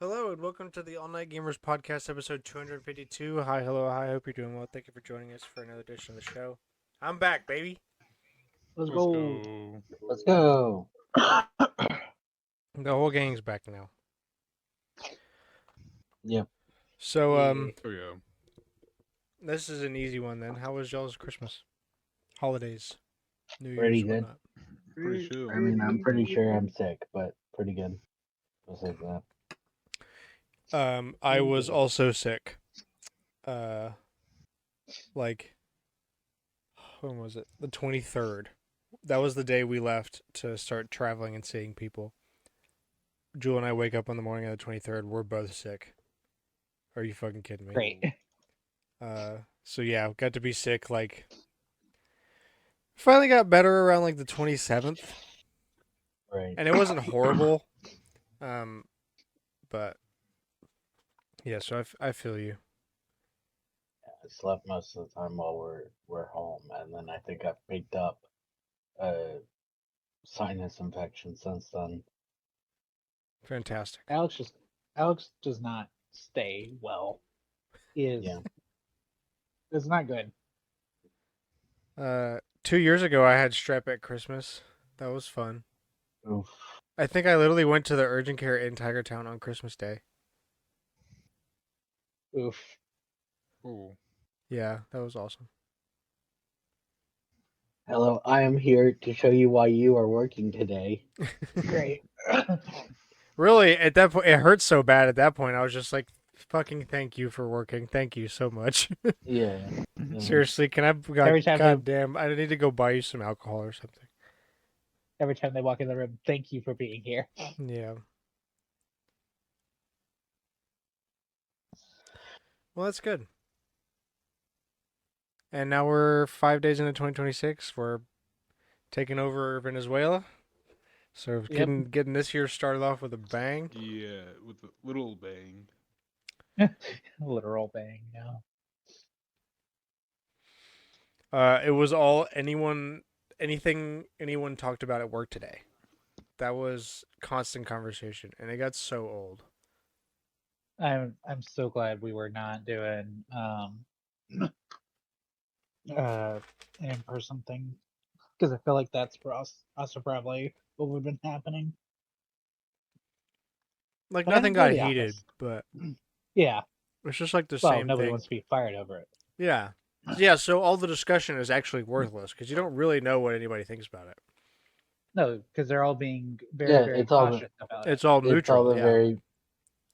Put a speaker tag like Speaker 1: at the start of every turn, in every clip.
Speaker 1: Hello and welcome to the All Night Gamers Podcast, episode 252. Hi, hello, hi. Hope you're doing well. Thank you for joining us for another edition of the show. I'm back, baby.
Speaker 2: Let's
Speaker 3: Let's
Speaker 2: go.
Speaker 3: go.
Speaker 2: Let's go.
Speaker 1: The whole gang's back now.
Speaker 2: Yeah.
Speaker 1: So,
Speaker 3: Oh yeah.
Speaker 1: this is an easy one then. How was y'all's Christmas, holidays, New
Speaker 2: Pretty
Speaker 1: Year's,
Speaker 2: good.
Speaker 1: whatnot?
Speaker 3: Pretty chill.
Speaker 2: I mean, I'm pretty sure I'm sick, but pretty good. Besides that.
Speaker 1: I was also sick. Like, when was it? The 23rd. That was the day we left to start traveling and seeing people. Jewel and I wake up on the morning of the 23rd. We're both sick. Are you fucking kidding me?
Speaker 2: Great.
Speaker 1: So yeah, got to be sick. Like, finally got better around like the 27th,
Speaker 2: Right.
Speaker 1: and it wasn't horrible. But yeah, so I feel you.
Speaker 2: I slept most of the time while we're home, and then I think I've picked up a sinus infection since then.
Speaker 1: Fantastic.
Speaker 4: Alex does not stay well.
Speaker 2: Yeah.
Speaker 4: It's not good.
Speaker 1: 2 years ago I had strep at Christmas. That was fun.
Speaker 2: Oof.
Speaker 1: I think I literally went to the urgent care in Tigertown on Christmas Day.
Speaker 4: Oof.
Speaker 3: Oh.
Speaker 1: Yeah, that was awesome.
Speaker 2: Hello, I am here to show you why you are working today.
Speaker 4: Great.
Speaker 1: Really, at that point, it hurt so bad. At that point, I was just like, "Fucking thank you for working. Thank you so much."
Speaker 2: Yeah.
Speaker 1: Seriously, can I?
Speaker 4: Every time
Speaker 1: God damn, I need to go buy you some alcohol or something.
Speaker 4: Every time they walk in the room, thank you for being here.
Speaker 1: Yeah. Well, that's good. And now we're 5 days into 2026. We're taking over Venezuela. So getting this year started off with a bang.
Speaker 3: Yeah, with a little bang.
Speaker 4: Literal bang. Yeah.
Speaker 1: It was all anything anyone talked about at work today. That was constant conversation, and it got so old.
Speaker 4: I'm so glad we were not doing an in-person thing, because I feel like that's for us are probably what would have been happening.
Speaker 1: Like
Speaker 4: But I
Speaker 1: nothing
Speaker 4: enjoy
Speaker 1: got
Speaker 4: the
Speaker 1: heated,
Speaker 4: office.
Speaker 1: but
Speaker 4: Yeah.
Speaker 1: it's just like the
Speaker 4: Well,
Speaker 1: same
Speaker 4: nobody
Speaker 1: thing.
Speaker 4: wants to be fired over it.
Speaker 1: Yeah. Yeah, so all the discussion is actually worthless because you don't really know what anybody thinks about it.
Speaker 4: No, because they're all being very,
Speaker 2: Yeah,
Speaker 4: very
Speaker 2: it's all
Speaker 4: cautious about it.
Speaker 1: It's all
Speaker 2: it's all
Speaker 1: neutral.
Speaker 2: the
Speaker 1: Yeah.
Speaker 2: very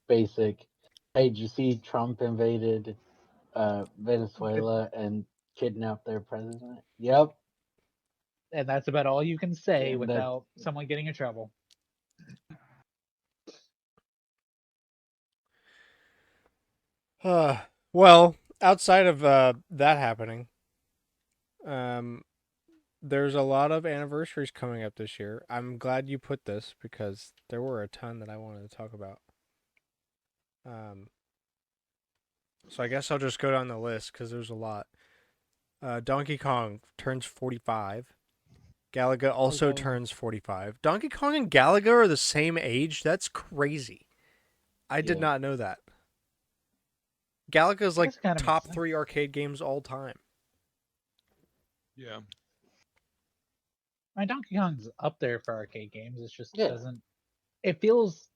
Speaker 2: basic. Hey, did you see Trump invaded Venezuela and kidnapped their president? Yep.
Speaker 4: And that's about all you can say
Speaker 2: And that
Speaker 4: without someone getting in trouble.
Speaker 1: Well, outside of that happening, um, there's a lot of anniversaries coming up this year. I'm glad you put this because there were a ton that I wanted to talk about. So I guess I'll just go down the list because there's a lot. Donkey Kong turns 45. Galaga also
Speaker 4: Okay.
Speaker 1: turns 45. Donkey Kong and Galaga are the same age? That's crazy. I did
Speaker 2: Yeah.
Speaker 1: not know that. Galaga is like
Speaker 4: This kinda makes
Speaker 1: top
Speaker 4: sense.
Speaker 1: 3 arcade games all time.
Speaker 3: Yeah.
Speaker 4: My Donkey Kong's up there for arcade games. It just
Speaker 2: Yeah.
Speaker 4: doesn't. It feels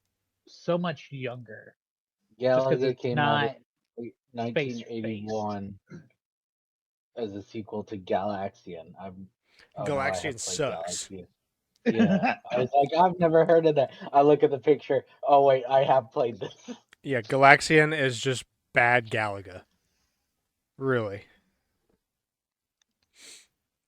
Speaker 4: so much younger.
Speaker 2: Galaga
Speaker 4: it's
Speaker 2: came
Speaker 4: not
Speaker 2: out in 1981 as a sequel to Galaxian. I have
Speaker 1: Galaxian
Speaker 2: played
Speaker 1: sucks.
Speaker 2: Galaxian. Yeah, I was like, I've never heard of that. I look at the picture. Oh wait, I have played this.
Speaker 1: Yeah, Galaxian is just bad Galaga. Really.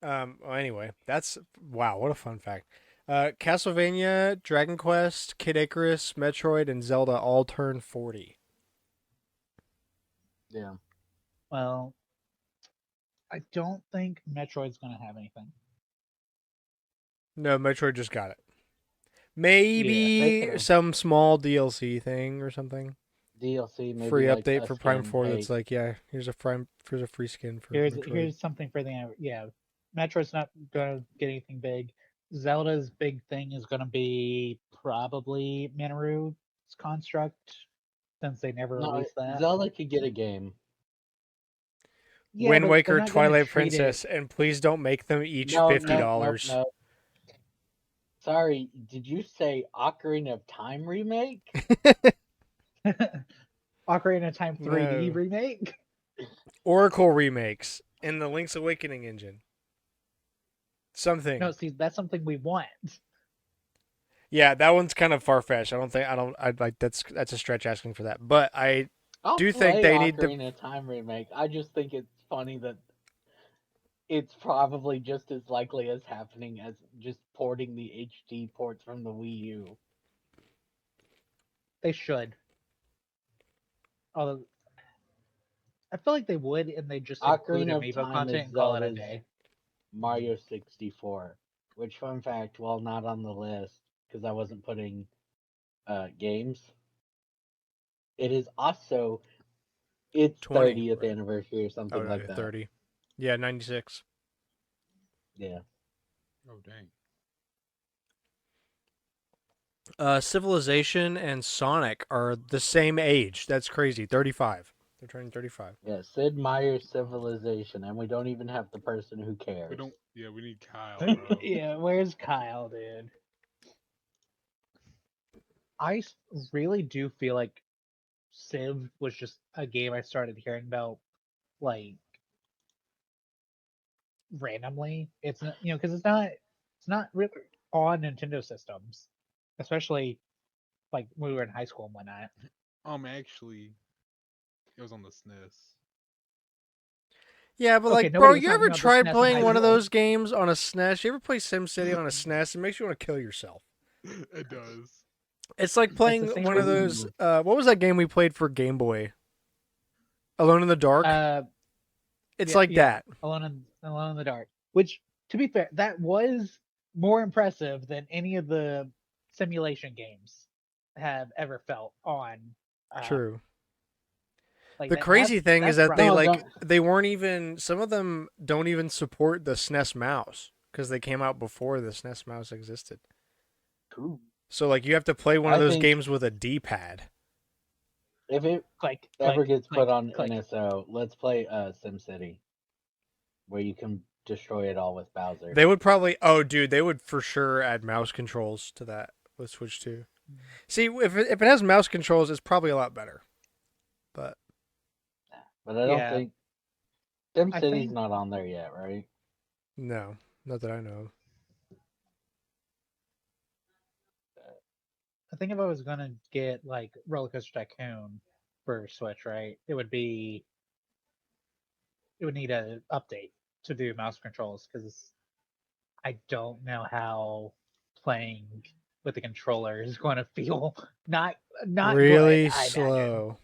Speaker 1: Well, anyway, that's wow, what a fun fact. Castlevania, Dragon Quest, Kid Icarus, Metroid, and Zelda all turn 40.
Speaker 2: Yeah.
Speaker 4: Well, I don't think Metroid's gonna have anything.
Speaker 1: No, Metroid just got it.
Speaker 4: Yeah,
Speaker 1: Maybe
Speaker 2: could've.
Speaker 1: some small DLC thing or something.
Speaker 2: DLC, maybe
Speaker 1: Free
Speaker 2: like
Speaker 1: update
Speaker 2: a
Speaker 1: for Prime
Speaker 2: skin.
Speaker 1: 4
Speaker 2: Hey,
Speaker 1: that's like, yeah, here's a free skin for Metroid.
Speaker 4: here's something for Metroid's not gonna get anything big. Zelda's big thing is gonna be probably Minoru's construct since they never
Speaker 2: No,
Speaker 4: released that.
Speaker 2: Zelda could get a game.
Speaker 4: Yeah,
Speaker 1: Wind
Speaker 4: but they're
Speaker 1: Waker,
Speaker 4: not gonna
Speaker 1: Twilight
Speaker 4: treat it.
Speaker 1: Princess, and please don't make them each
Speaker 2: No,
Speaker 1: $50.
Speaker 2: no. Sorry, did you say Ocarina of Time remake?
Speaker 4: Ocarina of Time 3D
Speaker 1: No.
Speaker 4: remake.
Speaker 1: Oracle remakes in the Link's Awakening engine. Something.
Speaker 4: No, see, that's something we want.
Speaker 1: Yeah, that one's kind of far fetched. I like that's a stretch asking for that. But I
Speaker 2: I'll
Speaker 1: do
Speaker 2: play
Speaker 1: think they need to.
Speaker 2: Ocarina of Time remake. I just think it's funny that it's probably just as likely as happening as just porting the HD ports from the Wii U.
Speaker 4: They should. Although I feel like they would, and they just include
Speaker 2: Ocarina of
Speaker 4: amiibo
Speaker 2: Time
Speaker 4: content
Speaker 2: is
Speaker 4: and call it a
Speaker 2: Zelda's
Speaker 4: day.
Speaker 2: Mario 64. Which, fun fact, while not on the list, because I wasn't putting games, it is also its
Speaker 1: 20,
Speaker 2: 30th
Speaker 1: right?
Speaker 2: anniversary or
Speaker 1: Oh
Speaker 2: something
Speaker 1: no,
Speaker 2: like
Speaker 1: yeah,
Speaker 2: that.
Speaker 1: 30. Yeah, 96.
Speaker 2: Yeah.
Speaker 3: Oh dang.
Speaker 1: Civilization and Sonic are the same age. That's crazy. 35. They're turning 35.
Speaker 2: Yeah, Sid Meier's Civilization, and we don't even have the person who
Speaker 3: We
Speaker 2: cares.
Speaker 3: don't. Yeah, we need Kyle, bro.
Speaker 4: Yeah, where's Kyle, dude? I really do feel like Civ was just a game I started hearing about, like, randomly. It's not, because it's not really on Nintendo systems, especially like when we were in high school and whatnot.
Speaker 3: Actually, it was on the SNES.
Speaker 1: Yeah, but
Speaker 4: Okay,
Speaker 1: like, bro,
Speaker 4: nobody was
Speaker 1: you
Speaker 4: talking
Speaker 1: ever
Speaker 4: about the
Speaker 1: tried
Speaker 4: SNES in
Speaker 1: playing
Speaker 4: high
Speaker 1: one of
Speaker 4: school.
Speaker 1: those games on a SNES? You ever play SimCity on a SNES? It makes you want to kill yourself.
Speaker 3: It does.
Speaker 1: It's like
Speaker 4: It's
Speaker 1: playing
Speaker 4: the same
Speaker 1: one of
Speaker 4: reason.
Speaker 1: those. What was that game we played for Game Boy? Alone in the Dark. It's
Speaker 4: Yeah,
Speaker 1: like
Speaker 4: yeah,
Speaker 1: that.
Speaker 4: Alone in the Dark. Which, to be fair, that was more impressive than any of the simulation games have ever felt on.
Speaker 1: True.
Speaker 4: Like
Speaker 1: The
Speaker 4: that.
Speaker 1: crazy thing is
Speaker 4: That's
Speaker 1: that
Speaker 2: No,
Speaker 4: probably
Speaker 2: don't.
Speaker 1: they weren't even. Some of them don't even support the SNES mouse because they came out before the SNES mouse existed.
Speaker 2: True.
Speaker 1: So like you have to play one of
Speaker 2: I
Speaker 1: those
Speaker 2: think
Speaker 1: games with a D-pad.
Speaker 2: if it
Speaker 4: click,
Speaker 2: ever
Speaker 4: click,
Speaker 2: gets
Speaker 4: click,
Speaker 2: put on
Speaker 4: click.
Speaker 2: NSO, let's play SimCity, where you can destroy it all with Bowser.
Speaker 1: They would probably. Oh, dude, they would for sure add mouse controls to that with Switch 2. See, if it has mouse controls, it's probably a lot better. But
Speaker 2: But I don't
Speaker 4: Yeah,
Speaker 2: think
Speaker 4: I
Speaker 2: SimCity's
Speaker 4: think
Speaker 2: not on there yet, right?
Speaker 1: no, not that I know of.
Speaker 4: if I was gonna get like Roller Coaster Tycoon for Switch, right, it would need a update to do mouse controls because I don't know how playing with the controller is going to feel. Not good,
Speaker 1: Really
Speaker 4: I imagine.
Speaker 1: slow.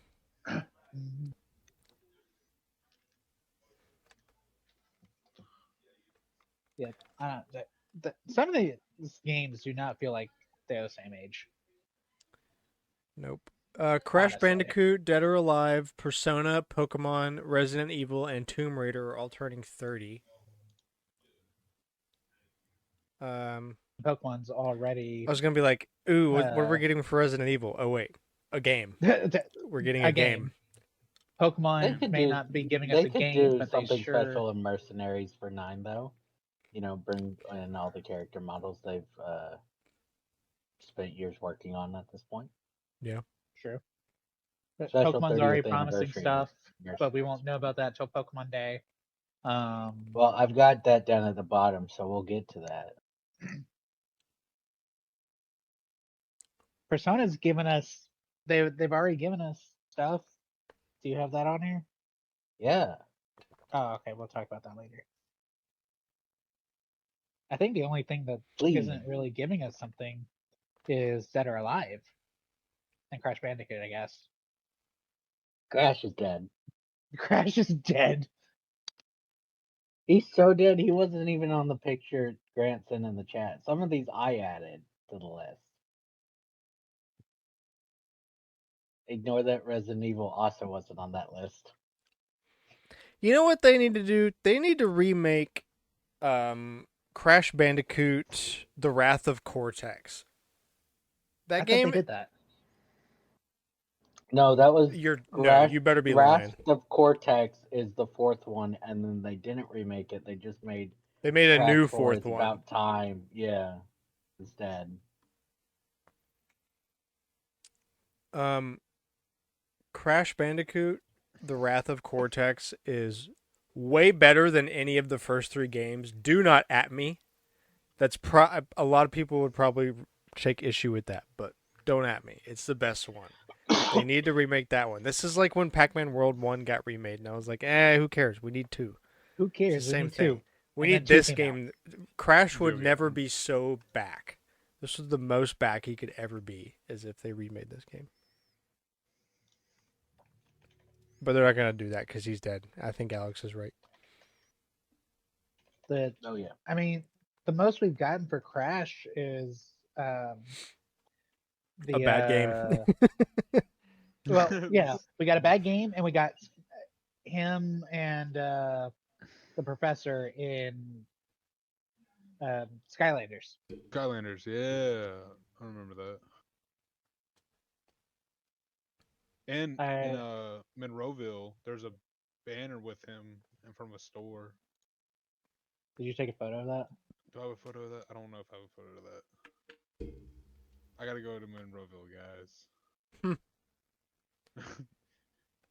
Speaker 4: Yeah, some of these games do not feel like they're the same age.
Speaker 1: Nope. Crash
Speaker 4: Honestly.
Speaker 1: Bandicoot, Dead or Alive, Persona, Pokemon, Resident Evil, and Tomb Raider are all turning 30.
Speaker 4: Pokemon's
Speaker 1: I
Speaker 4: already
Speaker 1: was gonna be like, ooh, what are we
Speaker 4: uh,
Speaker 1: getting for Resident Evil? Oh wait, a game. We're getting
Speaker 4: a
Speaker 1: a game.
Speaker 4: game. Pokemon may
Speaker 2: do
Speaker 4: not be giving us
Speaker 2: they
Speaker 4: a
Speaker 2: could
Speaker 4: game,
Speaker 2: do
Speaker 4: but they
Speaker 2: something
Speaker 4: sure.
Speaker 2: special in Mercenaries for 9 though. You know, bring in all the character models they've spent years working on at this point.
Speaker 1: Yeah.
Speaker 4: Sure. But
Speaker 2: Special
Speaker 4: Pokemon's already
Speaker 2: 30th
Speaker 4: promising
Speaker 2: anniversary
Speaker 4: stuff, but we
Speaker 2: Mercenaries.
Speaker 4: won't know about that till Pokemon Day.
Speaker 2: Well, I've got that down at the bottom, so we'll get to that.
Speaker 4: Persona's given us. They've already given us stuff. Do you have that on here?
Speaker 2: Yeah.
Speaker 4: Oh, okay. We'll talk about that later. I think the only thing that
Speaker 2: Please.
Speaker 4: not really giving us something is Dead or Alive and Crash Bandicoot, I guess.
Speaker 2: Crash is dead.
Speaker 4: Crash is dead.
Speaker 2: He's so dead he wasn't even on the picture Grant sent in the chat. Some of these I added to the list. Ignore that Resident Evil also wasn't on that list.
Speaker 1: You know what they need to do? They need to remake Crash Bandicoot: The Wrath of Cortex.
Speaker 4: I
Speaker 1: That
Speaker 4: thought they
Speaker 1: game,
Speaker 4: did that.
Speaker 2: No, that was
Speaker 1: You better be lying.
Speaker 2: Grasp of Cortex is the fourth one, and then they didn't remake it. They just made
Speaker 1: They made a
Speaker 2: Crash
Speaker 1: new
Speaker 2: 4
Speaker 1: fourth
Speaker 2: It's
Speaker 1: one.
Speaker 2: About Time. Yeah, instead.
Speaker 1: Crash Bandicoot: The Wrath of Cortex is way better than any of the first 3 games. Do not at me. That's a lot of people would probably take issue with that, but don't at me. It's the best one. They need to remake that one. This is like when Pac-Man World 1 got remade, and I was like, who cares? We need 2.
Speaker 4: Who
Speaker 1: It's
Speaker 4: cares?
Speaker 1: the
Speaker 4: We
Speaker 1: same
Speaker 4: need
Speaker 1: thing.
Speaker 4: 2.
Speaker 1: We
Speaker 4: And then
Speaker 1: need
Speaker 4: 2
Speaker 1: this
Speaker 4: came out.
Speaker 1: game. Crash would
Speaker 3: Video
Speaker 1: never
Speaker 3: game.
Speaker 1: be so back. This was the most back he could ever be, as if they remade this game. But they're not going to do that because he's dead. I think Alex is right.
Speaker 2: Oh yeah.
Speaker 4: I mean, the most we've gotten for Crash is
Speaker 1: A
Speaker 4: the
Speaker 1: bad game.
Speaker 4: well, yeah, we got a bad game, and we got him and the professor in Skylanders.
Speaker 3: Skylanders, yeah, I remember that. And in Monroeville, there's a banner with him in front of a store.
Speaker 4: Did you take a photo of that?
Speaker 3: Do I have a photo of that? I don't know if I have a photo of that. I gotta go to Monroeville,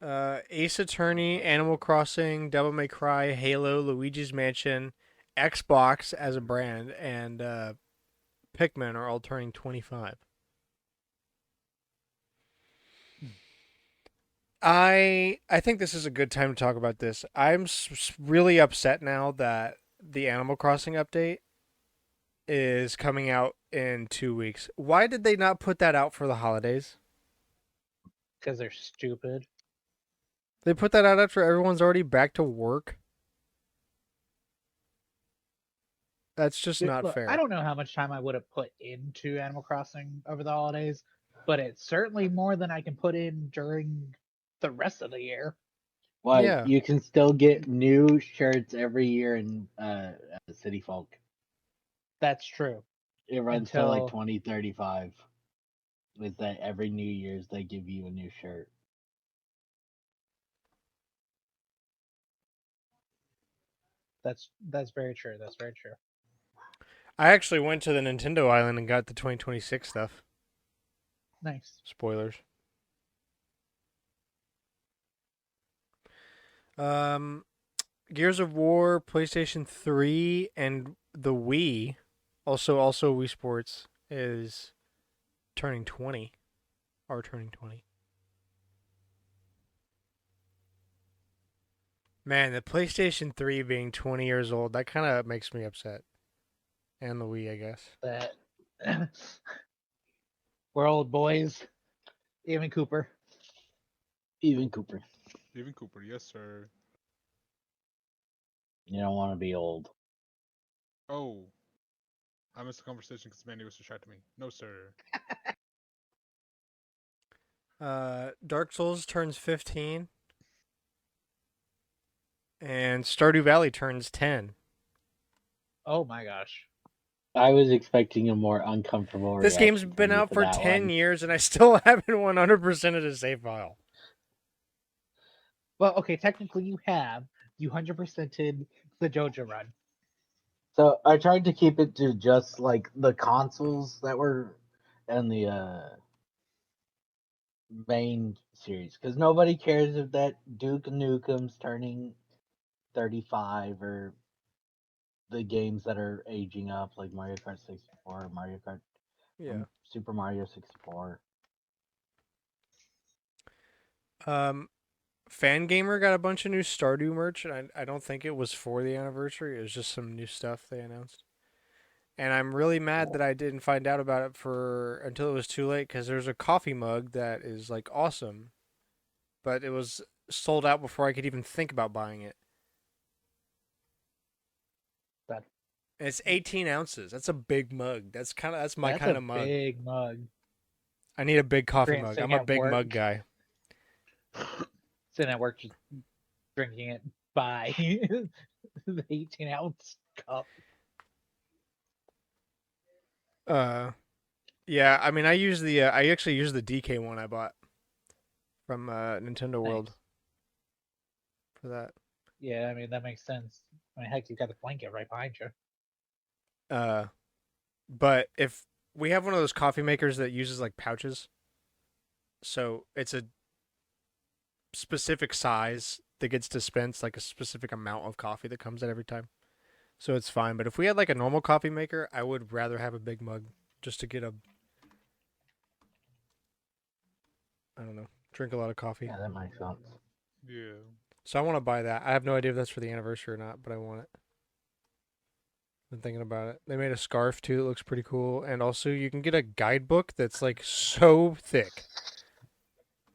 Speaker 3: guys.
Speaker 1: Ace Attorney, Animal Crossing, Devil May Cry, Halo, Luigi's Mansion, Xbox as a brand, and Pikmin are all turning 25. I think this is a good time to talk about this. I'm really upset now that the Animal Crossing update is coming out in 2 weeks. Why did they not put that out for the holidays?
Speaker 4: Because they're stupid.
Speaker 1: They put that out after everyone's already back to work. That's just not
Speaker 4: Look,
Speaker 1: fair.
Speaker 4: I don't know how much time I would have put into Animal Crossing over the holidays, but it's certainly more than I can put in during the rest of the year.
Speaker 2: Well,
Speaker 1: Yeah.
Speaker 2: you can still get new shirts every year in City Folk.
Speaker 4: That's true.
Speaker 2: It runs till like
Speaker 4: Until
Speaker 2: 2035. With that, every New Year's they give you a new shirt.
Speaker 4: that's very true. That's very true.
Speaker 1: I actually went to the Nintendo Island and got the 2026 stuff.
Speaker 4: Nice.
Speaker 1: Spoilers. Gears of War, PlayStation 3, and the Wii, also Wii Sports, is turning 20. Are turning 20. Man, the PlayStation 3 being 20 years old, that kind of makes me upset. And the Wii, I guess.
Speaker 4: That we're old boys. Even Cooper.
Speaker 2: Even Cooper.
Speaker 3: Even Cooper, yes sir.
Speaker 2: You don't want to be old.
Speaker 3: Oh, I missed the conversation because Mandy was distracting me. No sir.
Speaker 1: Dark Souls turns 15. And Stardew Valley turns 10.
Speaker 4: Oh my gosh.
Speaker 2: I was expecting a more uncomfortable
Speaker 1: This
Speaker 2: reaction
Speaker 1: game's
Speaker 2: from
Speaker 1: been
Speaker 2: you
Speaker 1: out for
Speaker 2: that
Speaker 1: 10
Speaker 2: one.
Speaker 1: years and I still haven't 100% of the save file.
Speaker 4: Well, okay, technically you have. You 100%ed the JoJo run.
Speaker 2: So I tried to keep it to just like the consoles that were in the main series because nobody cares if that Duke Nukem's turning 35 or the games that are aging up like Mario Kart 64, Mario Kart,
Speaker 1: Yeah.
Speaker 2: Super Mario 64.
Speaker 1: Fangamer got a bunch of new Stardew merch, and I don't think it was for the anniversary. It was just some new stuff they announced. And I'm really mad that I didn't find out about it until it was too late because there's a coffee mug that is like awesome, but it was sold out before I could even think about buying it.
Speaker 4: That
Speaker 1: And it's 18 ounces. That's a big mug. That's my
Speaker 4: that's
Speaker 1: kind
Speaker 4: a
Speaker 1: of mug.
Speaker 4: big mug.
Speaker 1: I need a big coffee
Speaker 4: Grant
Speaker 1: mug.
Speaker 4: sitting
Speaker 1: I'm a
Speaker 4: at
Speaker 1: big
Speaker 4: work.
Speaker 1: mug guy.
Speaker 4: Sitting at work just drinking it by the 18-ounce cup.
Speaker 1: Yeah. I mean, I actually use the DK one I bought. from Nintendo World
Speaker 4: Nice.
Speaker 1: for that.
Speaker 4: Yeah, I mean that makes sense. I mean, heck, you got the blanket right behind you.
Speaker 1: But if we have one of those coffee makers that uses like pouches, so it's a specific size that gets dispensed, like a specific amount of coffee that comes out every time. So it's fine. But if we had like a normal coffee maker, I would rather have a big mug just to get a, I don't know, drink a lot of coffee.
Speaker 2: Yeah, that makes sense.
Speaker 3: Yeah.
Speaker 1: So I want to buy that. I have no idea if that's for the anniversary or not, but I want it. Been thinking about it. They made a scarf too. It looks pretty cool. And also, you can get a guidebook that's like so thick,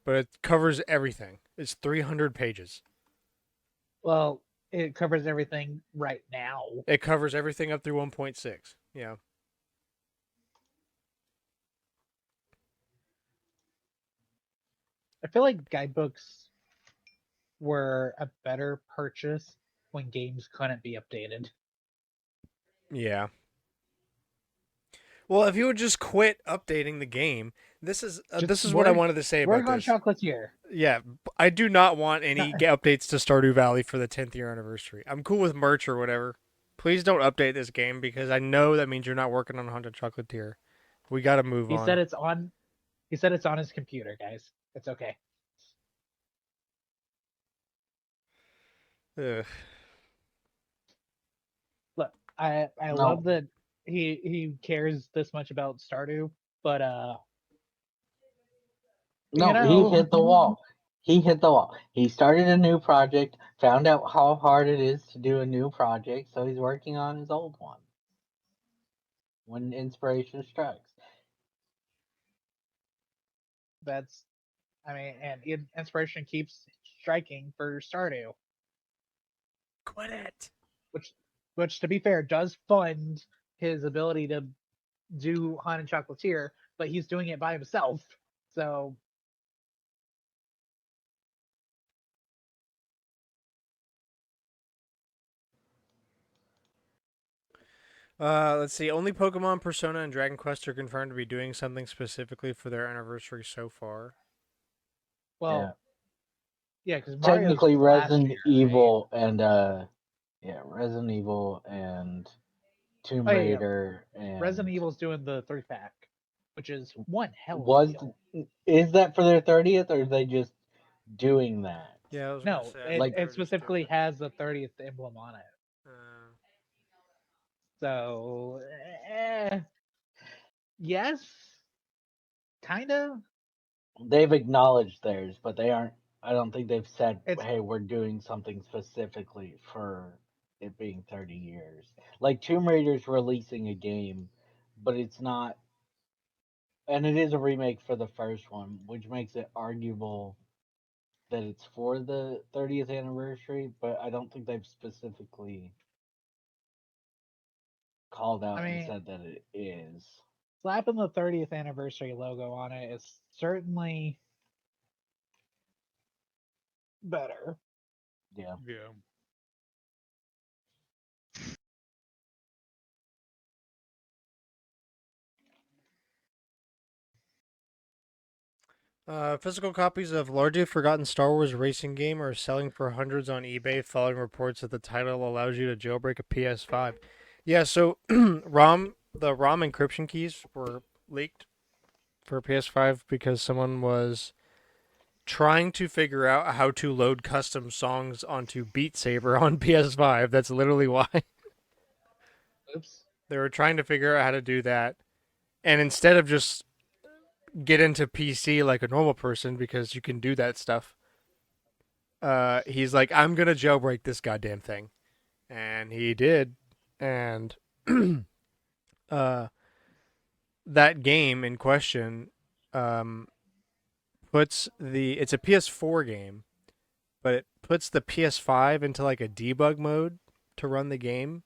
Speaker 1: but it covers everything. It's 300 pages.
Speaker 4: Well, it covers everything right now.
Speaker 1: It covers everything up through 1.6. Yeah.
Speaker 4: I feel like guidebooks were a better purchase when games couldn't be updated.
Speaker 1: Yeah. Well, if you would just quit updating the game, this is what I wanted to say about
Speaker 4: Work on
Speaker 1: this.
Speaker 4: Chocolatier.
Speaker 1: Yeah, I do not want any updates to Stardew Valley for the 10th year anniversary. I'm cool with merch or whatever. Please don't update this game because I know that means you're not working on Haunted Chocolatier. We got to move
Speaker 4: He
Speaker 1: on.
Speaker 4: said it's on. He said it's on his computer, guys. It's okay.
Speaker 1: Ugh.
Speaker 4: Look, I
Speaker 2: No.
Speaker 4: love that he cares this much about Stardew, but
Speaker 2: No,
Speaker 4: you know,
Speaker 2: he hit the wall. He hit the wall. He started a new project, found out how hard it is to do a new project, so he's working on his old one. When inspiration strikes.
Speaker 4: that's, I mean, and inspiration keeps striking for Stardew,
Speaker 1: Quit it.
Speaker 4: which to be fair does fund his ability to do Haunted Chocolatier, but he's doing it by himself. So
Speaker 1: Let's see. Only Pokemon, Persona, and Dragon Quest are confirmed to be doing something specifically for their anniversary so far.
Speaker 4: well, yeah, because
Speaker 2: Technically,
Speaker 4: last
Speaker 2: Resident
Speaker 4: year,
Speaker 2: Evil and Resident Evil and Tomb
Speaker 4: right? Oh, yeah,
Speaker 2: Raider and
Speaker 4: Resident Evil's doing the 3-pack, which is one hell of a
Speaker 2: was
Speaker 4: deal.
Speaker 2: is that for their 30th or are they just doing that?
Speaker 1: Yeah, I was gonna
Speaker 4: No,
Speaker 1: say. I
Speaker 4: it,
Speaker 1: think
Speaker 2: Like
Speaker 1: they were
Speaker 4: it
Speaker 1: just doing
Speaker 4: specifically
Speaker 1: it.
Speaker 4: has the 30th emblem on it.
Speaker 1: Uh,
Speaker 4: So, yes, kind of.
Speaker 2: they've acknowledged theirs, but they aren't. I don't think they've said,
Speaker 4: It's
Speaker 2: "Hey, we're doing something specifically for it being 30 years." Like Tomb Raider's releasing a game, but it's not, and it is a remake for the first one, which makes it arguable that it's for the 30th anniversary. But I don't think they've specifically called
Speaker 4: I
Speaker 2: out and
Speaker 4: mean,
Speaker 2: said that it is.
Speaker 4: slapping the 30th anniversary logo on it is certainly better.
Speaker 2: Yeah.
Speaker 3: Yeah.
Speaker 1: Physical copies of largely forgotten Star Wars racing game are selling for hundreds on eBay following reports that the title allows you to jailbreak a PS5. Yeah, so the ROM encryption keys were leaked for PS5 because someone was trying to figure out how to load custom songs onto Beat Saber on PS5. That's literally why.
Speaker 4: Oops.
Speaker 1: They were trying to figure out how to do that. And instead of just get into PC like a normal person because you can do that stuff, he's like, I'm gonna jailbreak this goddamn thing, and he did, and uh, that game in question, um, puts it's a PS4 game, but it puts the PS5 into like a debug mode to run the game.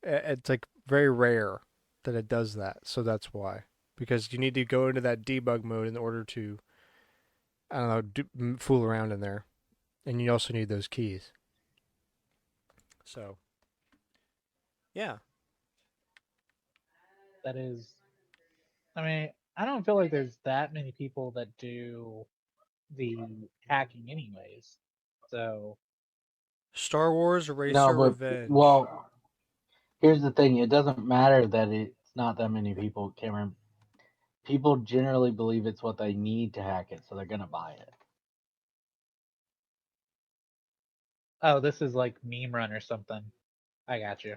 Speaker 1: It's like very rare that it does that, so that's why, because you need to go into that debug mode in order to, I don't know, fool around in there, and you also need those keys. So, yeah.
Speaker 4: That is, I mean, I don't feel like there's that many people that do the hacking anyways. So
Speaker 1: Star Wars
Speaker 2: No,
Speaker 1: Racer
Speaker 2: but
Speaker 1: Revenge.
Speaker 2: well, here's the thing: it doesn't matter that it's not that many people, Cameron. People generally believe it's what they need to hack it, so they're gonna buy it.
Speaker 4: oh, this is like meme run or something. I got you.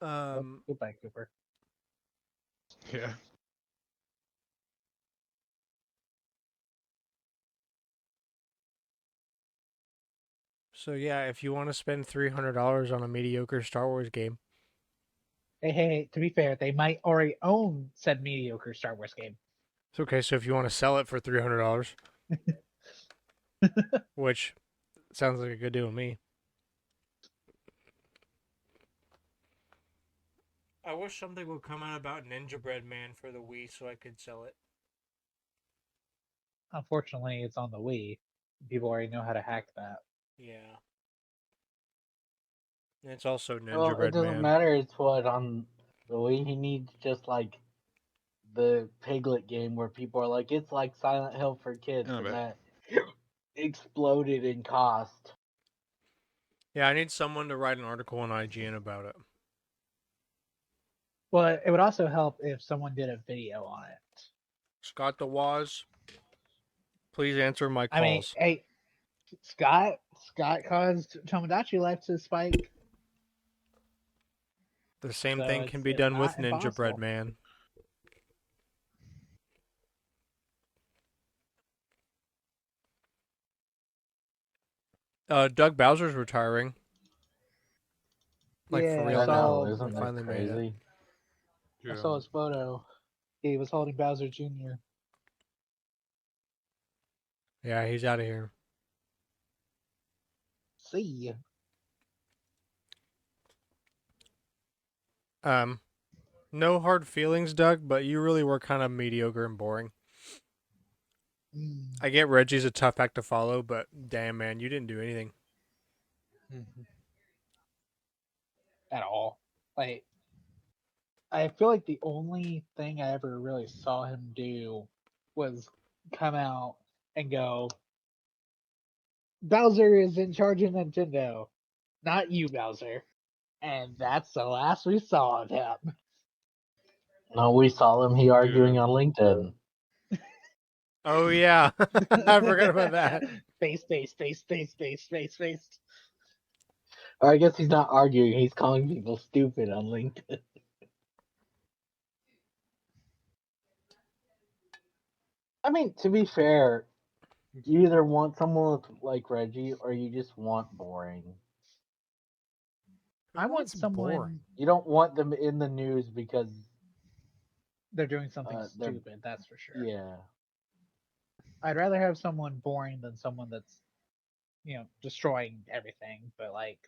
Speaker 4: Goodbye, Cooper.
Speaker 3: Yeah.
Speaker 1: So yeah, if you want to spend $300 on a mediocre Star Wars game,
Speaker 4: Hey, to be fair, they might already own said mediocre Star Wars game.
Speaker 1: it's okay. So if you want to sell it for $300, which sounds like a good deal to me. I wish something would come out about Ninja Bread Man for the Wii so I could sell it.
Speaker 4: Unfortunately, it's on the Wii. People already know how to hack that.
Speaker 1: Yeah. And it's also Ninja
Speaker 2: Well, it
Speaker 1: Bread
Speaker 2: doesn't
Speaker 1: Man.
Speaker 2: matter. It's what on the Wii he needs just like the Piglet game where people are like, it's like Silent Hill for kids,
Speaker 3: I
Speaker 2: and
Speaker 3: bet.
Speaker 2: that exploded in cost.
Speaker 1: Yeah, I need someone to write an article on IGN about it.
Speaker 4: Well, it would also help if someone did a video on it.
Speaker 1: Scott the Waz, please answer my
Speaker 4: I mean,
Speaker 1: calls.
Speaker 4: hey, Scott caused Tomodachi Life to spike,
Speaker 1: The same
Speaker 4: so
Speaker 1: thing can be
Speaker 4: it's
Speaker 1: done with
Speaker 4: not
Speaker 1: Ninja Bread
Speaker 4: impossible.
Speaker 1: Man. Doug Bowser's retiring. Like for
Speaker 4: Yeah,
Speaker 1: real
Speaker 2: I
Speaker 1: now.
Speaker 2: know,
Speaker 1: They
Speaker 2: isn't that
Speaker 1: finally made it.
Speaker 2: crazy?
Speaker 4: I
Speaker 3: Yeah.
Speaker 4: saw his photo. He was holding Bowser Jr.
Speaker 1: Yeah, he's out of here.
Speaker 4: See,
Speaker 1: No hard feelings, Doug, but you really were kind of mediocre and boring. I get Reggie's a tough act to follow, but damn man, you didn't do anything.
Speaker 4: at all. Like, I feel like the only thing I ever really saw him do was come out and go, Bowser is in charge of Nintendo, not you, Bowser. And that's the last we saw of him.
Speaker 2: No, we saw him. He arguing
Speaker 3: Yeah.
Speaker 2: on LinkedIn.
Speaker 1: Oh yeah, I forgot about that.
Speaker 4: Face, face, face, face, face, face, face.
Speaker 2: Or I guess he's not arguing. He's calling people stupid on LinkedIn. I mean, to be fair, you either want someone like Reggie or you just want boring.
Speaker 1: Who
Speaker 4: I want
Speaker 1: wants boring?
Speaker 4: someone.
Speaker 2: You don't want them in the news because
Speaker 4: They're doing something
Speaker 2: they're
Speaker 4: stupid, that's for sure.
Speaker 2: yeah.
Speaker 4: I'd rather have someone boring than someone that's, destroying everything. But like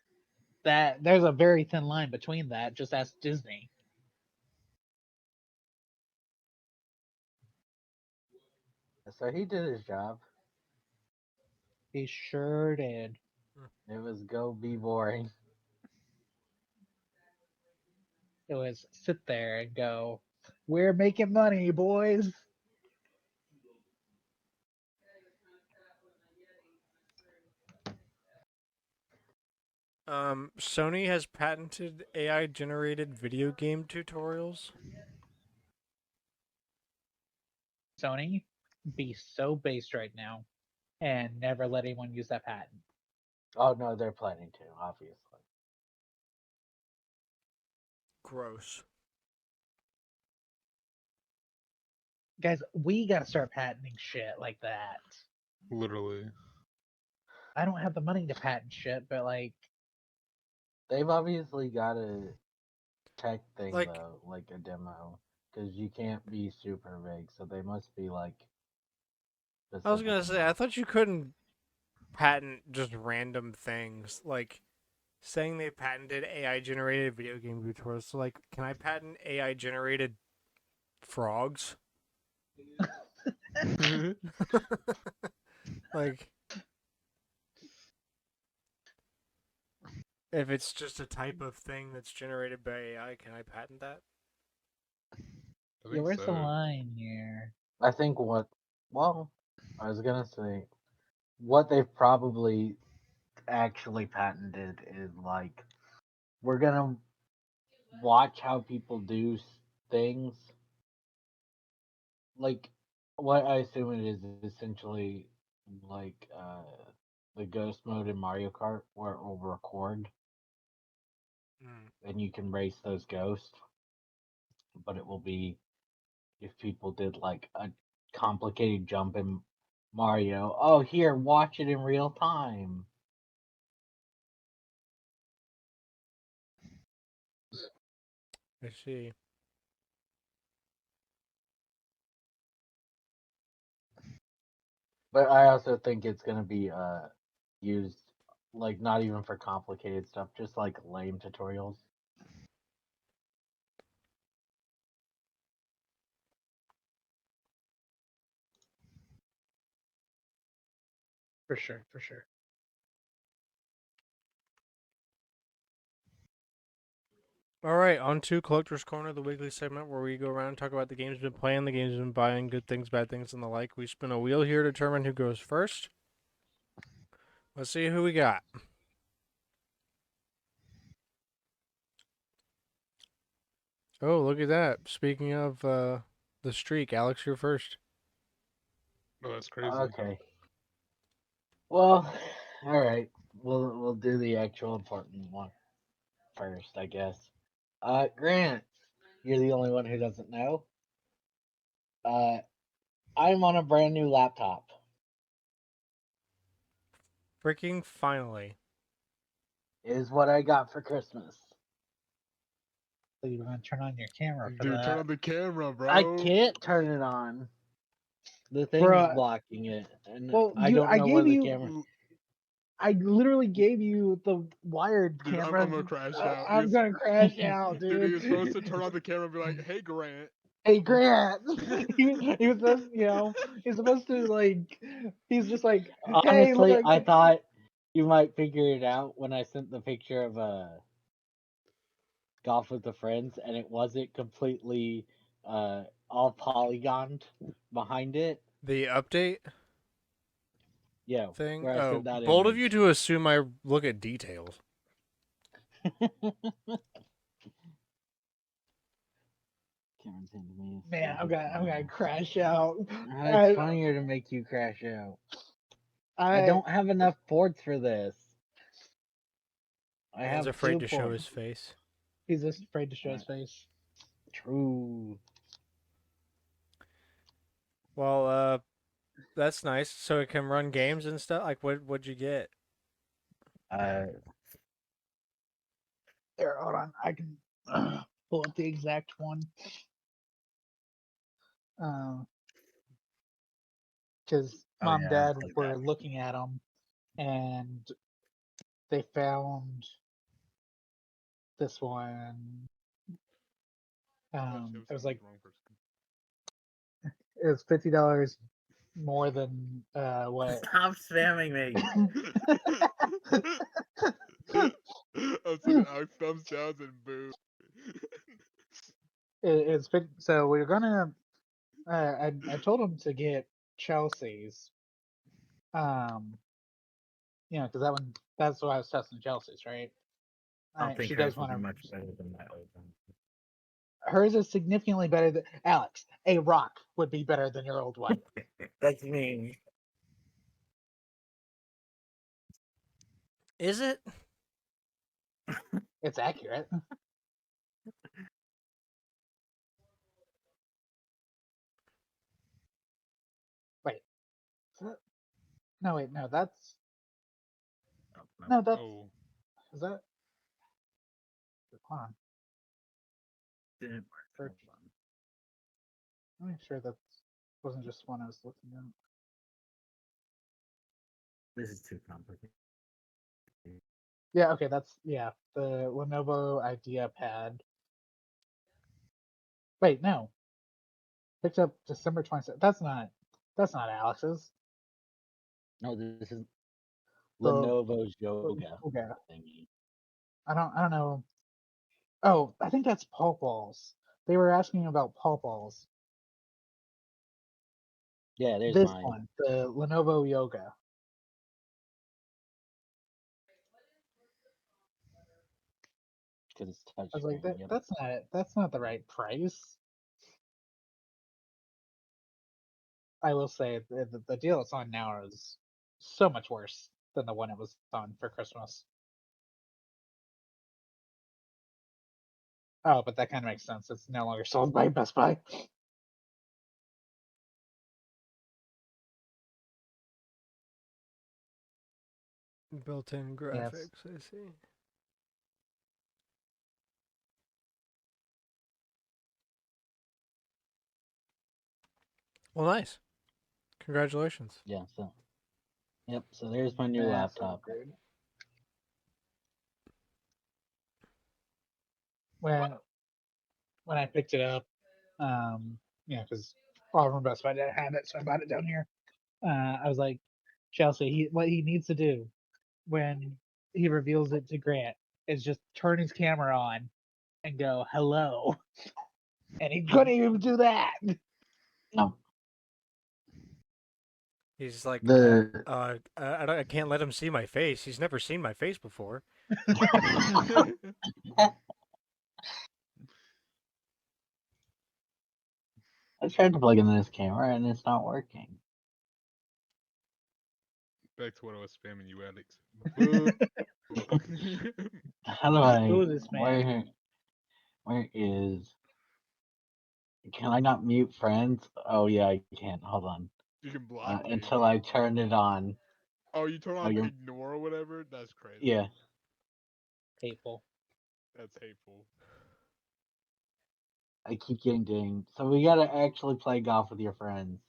Speaker 4: that, there's a very thin line between that. Just ask Disney.
Speaker 2: So he did his job.
Speaker 4: He sure did.
Speaker 2: It was go be boring.
Speaker 4: It was sit there and go, "We're making money, boys."
Speaker 1: Sony has patented AI generated video game tutorials.
Speaker 4: Sony, be so based right now, and never let anyone use that patent.
Speaker 2: Oh no, they're planning to, obviously.
Speaker 1: Gross.
Speaker 4: Guys, we gotta start patenting shit like that.
Speaker 3: Literally.
Speaker 4: I don't have the money to patent shit, but like,
Speaker 2: They've obviously got a tech thing
Speaker 1: Like
Speaker 2: though, like a demo, because you can't be super vague. So they must be like
Speaker 1: I was
Speaker 2: specific
Speaker 1: gonna say, I
Speaker 2: enough.
Speaker 1: thought you couldn't patent just random things. Like saying they patented AI generated video game tutorials. So like, can I patent AI generated frogs? Like, If it's just a type of thing that's generated by AI, can I patent that?
Speaker 3: I
Speaker 4: Yeah,
Speaker 3: think
Speaker 4: where's the
Speaker 3: so.
Speaker 4: line here?
Speaker 2: I think what. Well, I was gonna say what they've probably actually patented is like we're gonna watch how people do things. Like what I assume it is essentially like the ghost mode in Mario Kart where it will record
Speaker 1: Mm.
Speaker 2: and you can race those ghosts, but it will be if people did like a complicated jump in Mario. Oh, here, watch it in real time.
Speaker 1: I see.
Speaker 2: But I also think it's gonna be used like not even for complicated stuff, just like lame tutorials.
Speaker 4: For sure, for sure.
Speaker 1: All right, on to Collector's Corner, the weekly segment where we go around and talk about the games we've been playing, the games we've been buying, good things, bad things, and the like. We spin a wheel here to determine who goes first. Let's see who we got. Oh, look at that. Speaking of the streak, Alex, you're first.
Speaker 3: Oh, that's crazy.
Speaker 2: Okay. Well, all right. We'll do the actual important one first, I guess. Grant, you're the only one who doesn't know. Uh, I'm on a brand new laptop.
Speaker 1: Freaking finally.
Speaker 2: It is what I got for Christmas.
Speaker 4: So you're gonna turn on your camera for
Speaker 3: Dude, turn
Speaker 4: that.
Speaker 3: on the camera, bro.
Speaker 2: I can't turn it on. The thing's
Speaker 4: Bruh.
Speaker 2: blocking it, and
Speaker 4: Well,
Speaker 2: I
Speaker 4: dude,
Speaker 2: don't know where the camera.
Speaker 4: I literally gave you the wired
Speaker 3: Dude, I'm
Speaker 4: camera.
Speaker 3: gonna crash out.
Speaker 4: I'm gonna crash out,
Speaker 3: Dude, he
Speaker 4: dude.
Speaker 3: was supposed to turn on the camera and be like, "Hey, Grant."
Speaker 4: Hey Grant, he was supposed, he's supposed to like, he's just like, hey,
Speaker 2: Honestly,
Speaker 4: look.
Speaker 2: I thought you might figure it out when I sent the picture of golf with the friends, and it wasn't completely all polygoned behind it.
Speaker 1: The update
Speaker 2: Yeah,
Speaker 1: thing?
Speaker 2: where I
Speaker 1: Oh,
Speaker 2: sent that
Speaker 1: bold of you
Speaker 2: image.
Speaker 1: to assume I look at details.
Speaker 2: Cameron's into me.
Speaker 4: Man, I'm gonna crash out.
Speaker 2: It's funnier to make you crash out. I don't have enough ports for this. I
Speaker 1: Man's
Speaker 2: have
Speaker 1: afraid
Speaker 2: 2
Speaker 1: to show
Speaker 2: ports.
Speaker 1: his face.
Speaker 4: He's just afraid to show his face.
Speaker 2: True.
Speaker 1: Well, that's nice. So it can run games and stuff. Like, what'd you get?
Speaker 4: There, hold on. I can pull up the exact one. Because mom and dad were looking at them, and they found this one. It was like it was $50 more than what.
Speaker 2: Stop spamming me.
Speaker 3: I'm sending Alex thumbs downs and boo.
Speaker 4: It's so we were gonna. I told him to get Chelsea's. Because that's what I was testing Chelsea's, right?
Speaker 2: I don't think
Speaker 4: She
Speaker 2: hers
Speaker 4: does
Speaker 2: will
Speaker 4: want
Speaker 2: be
Speaker 4: to.
Speaker 2: much better than my old one.
Speaker 4: Hers is significantly better than Alex. A rock would be better than your old one.
Speaker 2: That's mean.
Speaker 1: Is it?
Speaker 4: It's accurate. Wait. No, wait, no, that's no, that's
Speaker 3: Oh,
Speaker 4: is that? Hold on.
Speaker 2: Didn't work.
Speaker 4: Search. Let me make sure that wasn't just one I was looking at.
Speaker 2: This is too complicated.
Speaker 4: Yeah, okay, that's the Lenovo IdeaPad. Wait, no. Picked up December 27th. That's not Alex's.
Speaker 2: No, this is
Speaker 4: The
Speaker 2: Lenovo's yoga
Speaker 4: Yoga.
Speaker 2: thingy.
Speaker 4: I don't know. Oh, I think that's Paw Balls. They were asking about Paw Balls.
Speaker 2: Yeah, there's
Speaker 4: This
Speaker 2: mine.
Speaker 4: one, the Lenovo Yoga.
Speaker 2: Because it's
Speaker 4: I was like,
Speaker 2: touchscreen. Yep.
Speaker 4: that's not the right price. I will say the deal it's on now is so much worse than the one it was on for Christmas. Oh, but that kind of makes sense. It's no longer sold by Best Buy.
Speaker 1: Built-in
Speaker 4: Yes.
Speaker 1: graphics, I see. Well, nice. Congratulations.
Speaker 2: Yeah. So. Yep. So there's my new
Speaker 4: Massive
Speaker 2: laptop.
Speaker 4: upgrade. When I picked it up, because all from Best Buy didn't have it, so I bought it down here. I was like, Chelsea, what he needs to do when he reveals it to Grant is just turn his camera on and go hello, and he couldn't even do that.
Speaker 2: No.
Speaker 1: He's like,
Speaker 2: The
Speaker 1: I can't let him see my face. He's never seen my face before.
Speaker 2: I tried to plug in this camera and it's not working.
Speaker 3: Back to what I was spamming you, Alex.
Speaker 2: How do I?
Speaker 4: Who is this man?
Speaker 2: Where is? Can I not mute friends? Oh yeah, I can. Hold on.
Speaker 3: You can block me.
Speaker 2: Until I turn it on.
Speaker 3: Oh, you turn
Speaker 2: Oh,
Speaker 3: on ignore or whatever? That's crazy.
Speaker 2: Yeah.
Speaker 4: Hateful.
Speaker 3: That's hateful.
Speaker 2: I keep getting dinged. So we gotta actually play golf with your friends.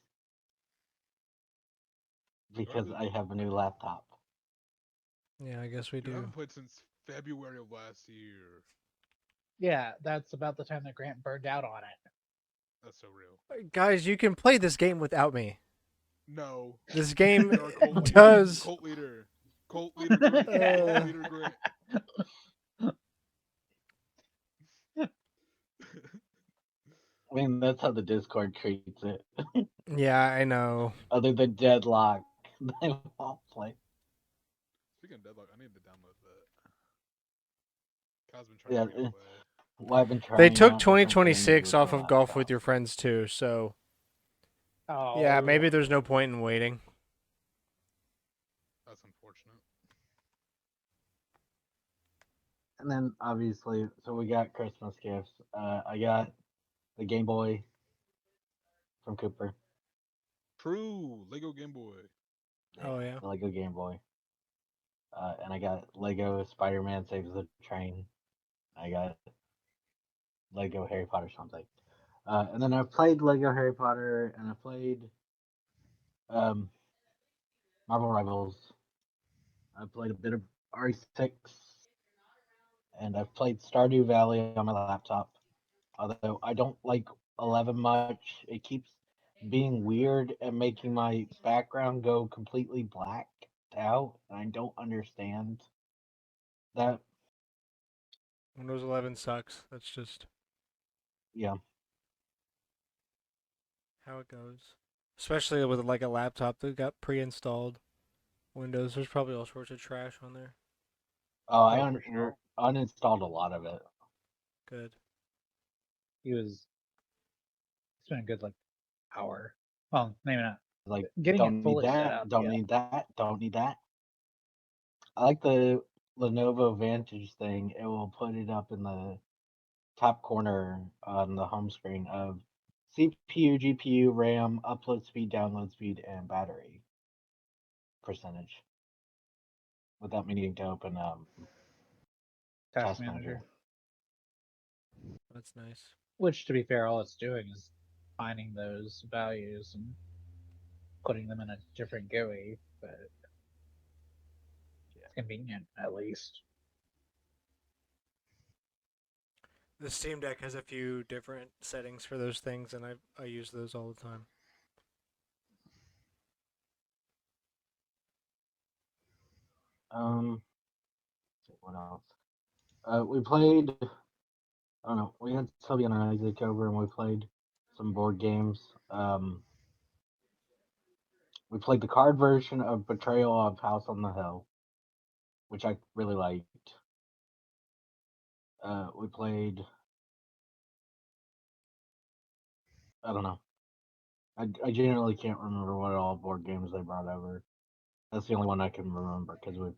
Speaker 2: Because I have a new laptop.
Speaker 1: Yeah, I guess we
Speaker 3: Dude, I
Speaker 1: do.
Speaker 3: haven't played since February of last year.
Speaker 4: Yeah, that's about the time that Grant burned out on it.
Speaker 3: That's so real.
Speaker 1: Guys, you can play this game without me.
Speaker 3: No.
Speaker 1: This game
Speaker 3: You're our cult leader.
Speaker 1: does.
Speaker 3: Cult leader. Cult leader Grant. Cult leader Grant.
Speaker 2: I mean, that's how the Discord treats it.
Speaker 1: Yeah, I know.
Speaker 2: Other than Deadlock, they won't play.
Speaker 3: Speaking of Deadlock, I need to download that. Kyle's been trying to get me to play.
Speaker 2: Well, I've been trying
Speaker 1: They took
Speaker 2: out different things
Speaker 1: 2026
Speaker 2: with
Speaker 1: off
Speaker 2: my
Speaker 1: of Golf with
Speaker 2: laptop.
Speaker 1: Your Friends too, so
Speaker 4: Oh.
Speaker 1: yeah, maybe there's no point in waiting.
Speaker 3: That's unfortunate.
Speaker 2: And then obviously, so we got Christmas gifts. I got the Game Boy from Cooper.
Speaker 3: True. Lego Game Boy.
Speaker 1: Oh yeah.
Speaker 2: The Lego Game Boy. And I got Lego Spider-Man Saves the Train. I got Lego Harry Potter something. And then I've played Lego Harry Potter, and I played um, Marvel Rivals. I played a bit of RE6, and I've played Stardew Valley on my laptop. Although I don't like 11 much, it keeps being weird and making my background go completely blacked out, and I don't understand that.
Speaker 1: Windows 11 sucks. That's just
Speaker 2: Yeah.
Speaker 1: how it goes. Especially with like a laptop that got pre-installed Windows. There's probably all sorts of trash on there.
Speaker 2: Oh, I
Speaker 4: Oh, for sure.
Speaker 2: uninstalled a lot of it.
Speaker 1: Good.
Speaker 4: It's been a good like hour. Well, maybe not.
Speaker 2: Like,
Speaker 4: Getting it
Speaker 2: don't need
Speaker 4: fully set
Speaker 2: that,
Speaker 4: up.
Speaker 2: don't
Speaker 4: Yeah.
Speaker 2: need that, don't need that. I like the Lenovo Vantage thing. It will put it up in the top corner on the home screen of CPU, GPU, RAM, upload speed, download speed, and battery percentage without me needing to open
Speaker 4: Task
Speaker 2: Task
Speaker 4: manager.
Speaker 2: Manager.
Speaker 1: That's nice.
Speaker 4: Which, to be fair, all it's doing is finding those values and putting them in a different GUI, but it's convenient at least.
Speaker 1: The Steam Deck has a few different settings for those things, and I use those all the time.
Speaker 2: Um, what else? We played. I don't know. We had Sylvia and Isaac over, and we played some board games. We played the card version of Betrayal of House on the Hill, which I really liked. We played. I don't know. I genuinely can't remember what all board games they brought over. That's the only one I can remember because we've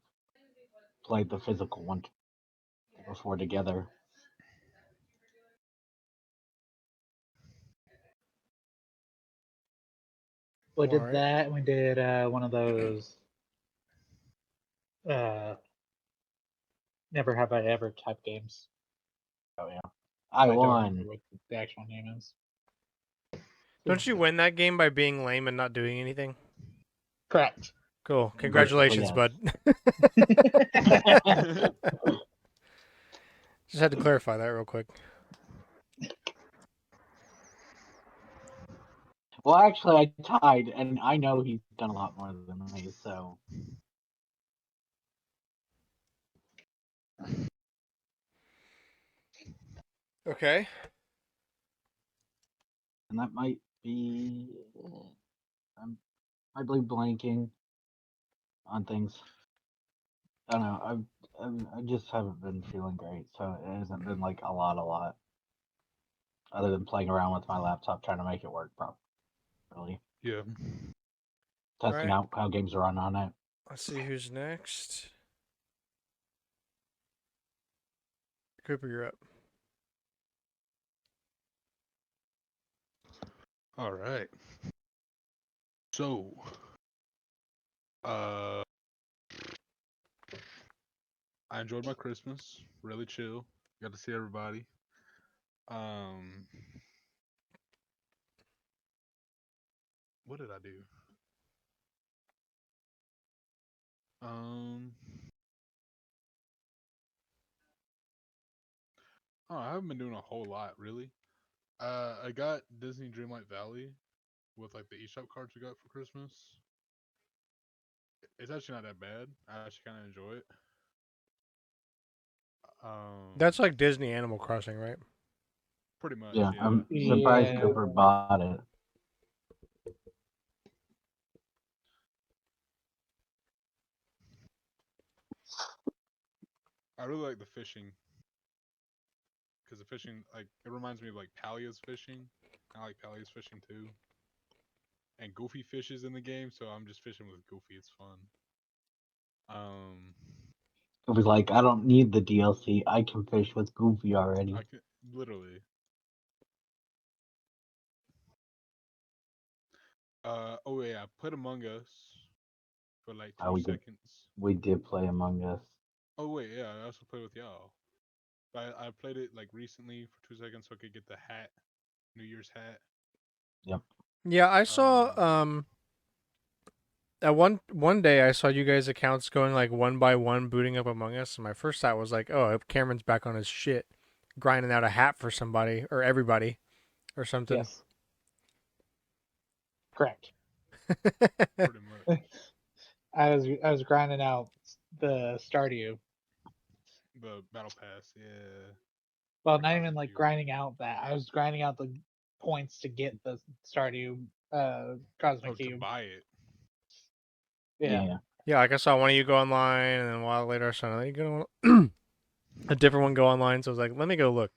Speaker 2: played the physical one before together.
Speaker 4: We did
Speaker 1: Alright.
Speaker 4: that, and we did one of those Never Have I Ever type games.
Speaker 2: Oh yeah, I
Speaker 4: don't
Speaker 2: won.
Speaker 4: remember what the actual name is.
Speaker 1: Don't you win that game by being lame and not doing anything?
Speaker 4: Correct.
Speaker 1: Cool. Congratulations,
Speaker 2: Yes.
Speaker 1: bud. Just had to clarify that real quick.
Speaker 2: Well, actually, I tied, and I know he's done a lot more than me, so.
Speaker 1: Okay.
Speaker 2: And that might be. I believe blanking on things. I don't know. I just haven't been feeling great, so it hasn't been like a lot. Other than playing around with my laptop trying to make it work properly.
Speaker 3: Yeah.
Speaker 2: Testing out how games run on it.
Speaker 1: Let's see who's next. Cooper, you're up.
Speaker 3: All right. So, I enjoyed my Christmas. Really chill. Got to see everybody. What did I do? Oh, I haven't been doing a whole lot really. I got Disney Dreamlight Valley with like the eShop cards we got for Christmas. It's actually not that bad. I actually kind of enjoy it.
Speaker 1: That's like Disney Animal Crossing, right?
Speaker 3: Pretty much.
Speaker 2: Yeah,
Speaker 3: Yeah.
Speaker 2: I'm surprised
Speaker 4: Yeah.
Speaker 2: Cooper bought it.
Speaker 3: I really like the fishing because the fishing, like, it reminds me of like Palia's fishing. I like Palia's fishing too. And Goofy fishes in the game, so I'm just fishing with Goofy. It's fun.
Speaker 2: It was like, I don't need the DLC. I can fish with Goofy already.
Speaker 3: I can literally. Oh yeah, I played Among Us for like 2 seconds.
Speaker 2: We did play Among Us.
Speaker 3: Oh wait, yeah, I also played with y'all. I played it like recently for 2 seconds so I could get the hat, New Year's hat.
Speaker 2: Yep.
Speaker 1: Yeah, I saw at one day I saw you guys' accounts going like one by one booting up Among Us, and my first thought was like, oh, Cameron's back on his shit, grinding out a hat for somebody or everybody or something.
Speaker 4: Yes. Correct.
Speaker 3: Pretty much.
Speaker 4: I was grinding out the Stardew.
Speaker 3: The battle pass, yeah.
Speaker 4: Well, not even like grinding out that. I was grinding out the points to get the Stardew Cosmic Cube.
Speaker 3: To buy it.
Speaker 4: Yeah.
Speaker 1: Yeah, like I saw one of you go online, and then a while later I saw another you go a different one go online. So I was like, let me go look.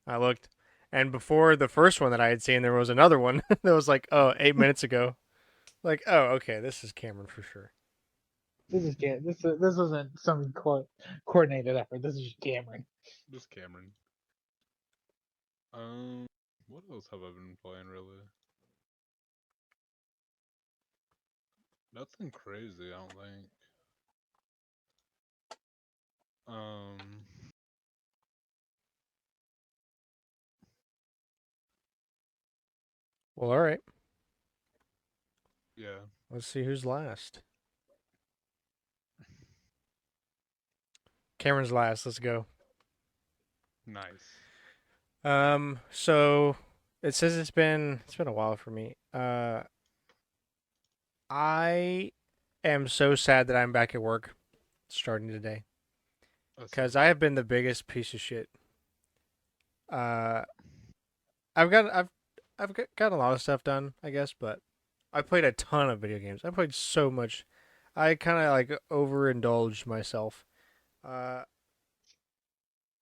Speaker 1: I looked, and before the first one that I had seen, there was another one that was like, oh, 8 minutes ago. Like, oh, okay, this is Cameron for sure.
Speaker 4: This isn't some coordinated effort. This is just Cameron.
Speaker 3: Just Cameron. What else have I been playing really? Nothing crazy, I don't think.
Speaker 1: Well, all right.
Speaker 3: Yeah.
Speaker 1: Let's see who's last. Cameron's last. Let's go.
Speaker 3: Nice.
Speaker 1: So it says it's been a while for me. I am so sad that I'm back at work starting today.
Speaker 3: That's so
Speaker 1: because I
Speaker 3: good.
Speaker 1: have been the biggest piece of shit. Uh, I've got got a lot of stuff done, I guess, but I played a ton of video games. I played so much. I kind of like overindulged myself. Uh,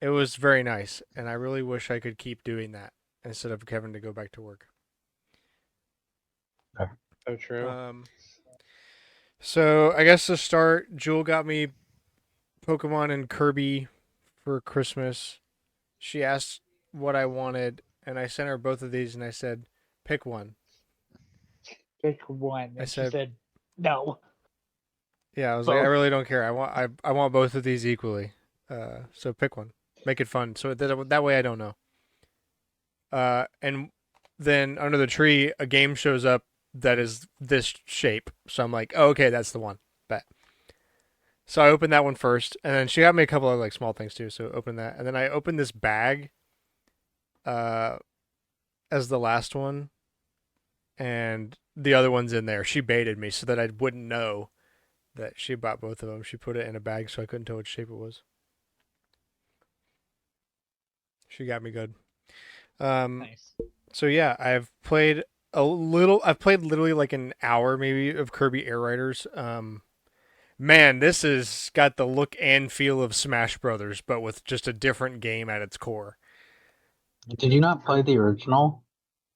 Speaker 1: it was very nice, and I really wish I could keep doing that instead of having to go back to work.
Speaker 4: So true.
Speaker 1: So I guess to start, Jewel got me Pokemon and Kirby for Christmas. She asked what I wanted, and I sent her both of these, and I said, "Pick one."
Speaker 4: Pick one,
Speaker 1: I
Speaker 4: and she
Speaker 1: said,
Speaker 4: said, "No,
Speaker 1: "Yeah." I was like, "I
Speaker 4: both."
Speaker 1: really don't care. I want both of these equally. So pick one. Make it fun. So that way I don't know." And then under the tree, a game shows up that is this shape. So I'm like, "Oh, okay, that's the one." Bet. So I opened that one first, and then she got me a couple of like small things too. So open that, and then I opened this bag, uh, as the last one, and the other one's in there. She baited me so that I wouldn't know that she bought both of them. She put it in a bag so I couldn't tell which shape it was. She got me good. Um,
Speaker 4: Nice.
Speaker 1: so yeah, I've played a little. I've played literally like an hour maybe of Kirby Air Riders. Man, this has got the look and feel of Smash Brothers, but with just a different game at its core.
Speaker 2: Did you not play the original?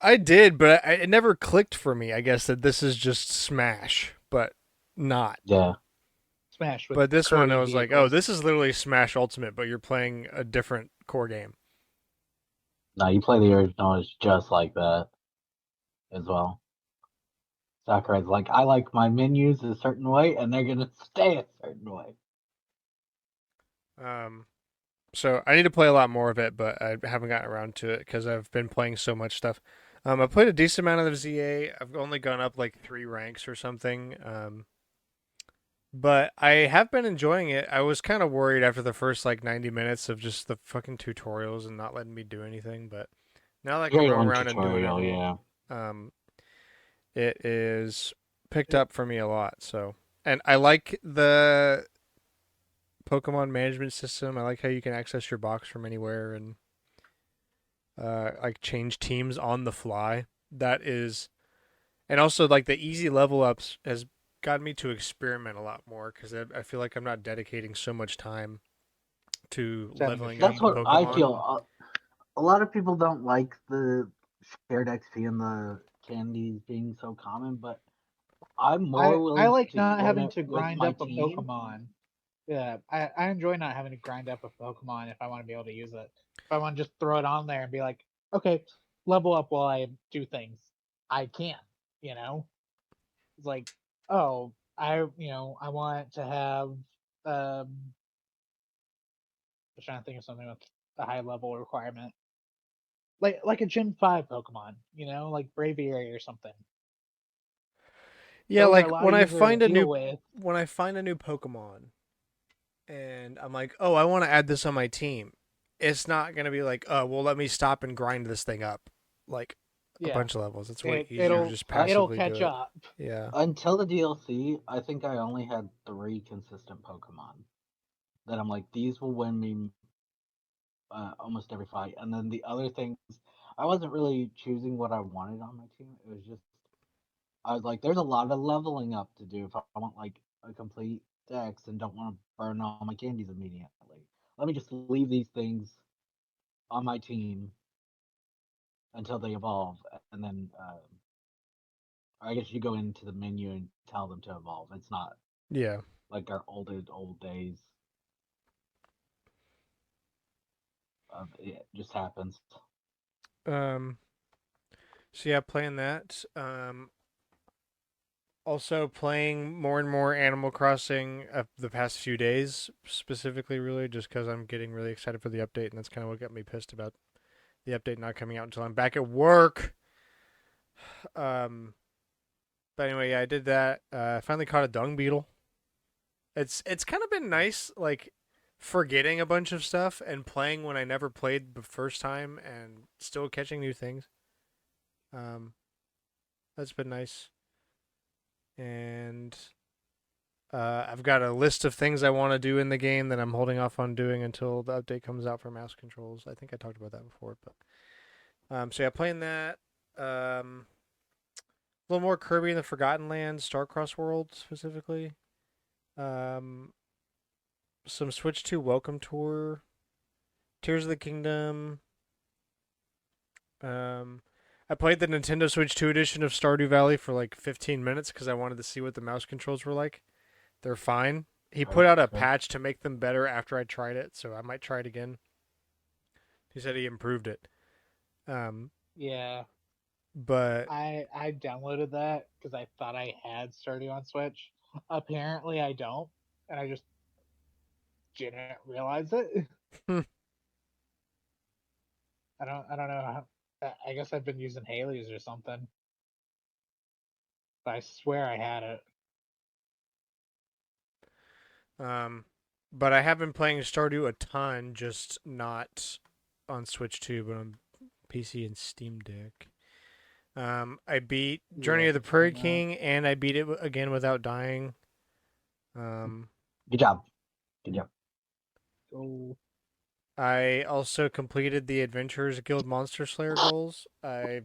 Speaker 1: I did, but it never clicked for me. I guess that this is just Smash, but not.
Speaker 2: Yeah.
Speaker 4: Smash with
Speaker 1: But this one, I
Speaker 4: Kirby
Speaker 1: was like, oh,
Speaker 4: vehicles.
Speaker 1: this is literally Smash Ultimate, but you're playing a different core game.
Speaker 2: No, you play the original. It's just like that as well. Sakurai's like, I like my menus a certain way, and they're gonna stay a certain way.
Speaker 1: Um, so I need to play a lot more of it, but I haven't gotten around to it because I've been playing so much stuff. I played a decent amount of the ZA. I've only gone up like 3 ranks or something. But I have been enjoying it. I was kind of worried after the first like 90 minutes of just the fucking tutorials and not letting me do anything. But now that I can
Speaker 2: Very
Speaker 1: roam
Speaker 2: one
Speaker 1: around and doing it
Speaker 2: tutorial,
Speaker 1: all,
Speaker 2: yeah.
Speaker 1: um, it is picked up for me a lot. So, and I like the Pokemon management system. I like how you can access your box from anywhere and like change teams on the fly. That is, and also like the easy level ups has gotten me to experiment a lot more because I feel like I'm not dedicating so much time to
Speaker 4: Setting a
Speaker 1: leveling up
Speaker 2: That's
Speaker 4: stream.
Speaker 2: what I
Speaker 1: Pokemon.
Speaker 2: feel. A lot of people don't like the shared XP and the candies being so common, but I'm more
Speaker 4: I
Speaker 2: willing
Speaker 4: like
Speaker 2: to
Speaker 4: not
Speaker 2: earn
Speaker 4: having
Speaker 2: it
Speaker 4: to
Speaker 2: with
Speaker 4: grind
Speaker 2: my
Speaker 4: up a
Speaker 2: team.
Speaker 4: Pokemon. Yeah, I enjoy not having to grind up a Pokemon if I want to be able to use it. If I want to just throw it on there and be like, okay, level up while I do things, I can. You know, it's like, oh, I want to have. I'm trying to think of something with a high level requirement, like a Gen 5 Pokemon. Like Braviary or something.
Speaker 1: Yeah,
Speaker 4: Those are a
Speaker 1: like
Speaker 4: lot easier to deal with.
Speaker 1: when I find a new Pokemon and I'm like, oh, I want to add this on my team. It's not gonna be like, oh, well, let me stop and grind this thing up, like a
Speaker 4: Yeah,
Speaker 1: bunch of levels. It's way
Speaker 4: it
Speaker 1: easier to
Speaker 4: it'll
Speaker 1: just
Speaker 2: I,
Speaker 4: it'll
Speaker 1: passively do
Speaker 4: catch
Speaker 1: it.
Speaker 4: up.
Speaker 1: Yeah.
Speaker 2: until the DLC, I think I only had 3 consistent Pokemon that I'm like, these will win me almost every fight. And then the other things, I wasn't really choosing what I wanted on my team. It was just, I was like, there's a lot of leveling up to do if I want like a complete dex and don't want to burn all my candies immediately. Let me just leave these things on my team until they evolve, and then I guess you go into the menu and tell them to evolve. It's not
Speaker 1: Yeah.
Speaker 2: like our old days of it just happens.
Speaker 1: Um. So yeah, playing that. Also playing more and more Animal Crossing the past few days, specifically, really, just because I'm getting really excited for the update, and that's kind of what got me pissed about the update not coming out until I'm back at work. Um, but anyway, yeah, I did that. I finally caught a dung beetle. It's kind of been nice, like forgetting a bunch of stuff and playing when I never played the first time, and still catching new things. Um, that's been nice. And I've got a list of things I want to do in the game that I'm holding off on doing until the update comes out for mouse controls. I think I talked about that before, but so yeah, playing that. A little more Kirby in the Forgotten Lands, Starcross World specifically. Um, some Switch 2 Welcome Tour, Tears of the Kingdom. Um, I played the Nintendo Switch 2 edition of Stardew Valley for like 15 minutes because I wanted to see what the mouse controls were like. They're fine. He put out a
Speaker 2: Okay.
Speaker 1: patch to make them better after I tried it, so I might try it again. He said he improved it. Um,
Speaker 4: Yeah,
Speaker 1: but
Speaker 4: I downloaded that because I thought I had Stardew on Switch. Apparently, I don't, and I just didn't realize it. I don't know how. I guess I've been using Haley's or something, but I swear I had it.
Speaker 1: um, but I have been playing Stardew a ton, just not on Switch 2, but on PC and Steam Deck. I beat
Speaker 4: Yeah,
Speaker 1: Journey
Speaker 4: I've
Speaker 1: of the
Speaker 4: been
Speaker 1: Prairie
Speaker 4: playing that.
Speaker 1: King, and I beat it again without dying. Um,
Speaker 2: Good job. Good job.
Speaker 4: Oh,
Speaker 1: I also completed the Adventurers Guild Monster Slayer goals. I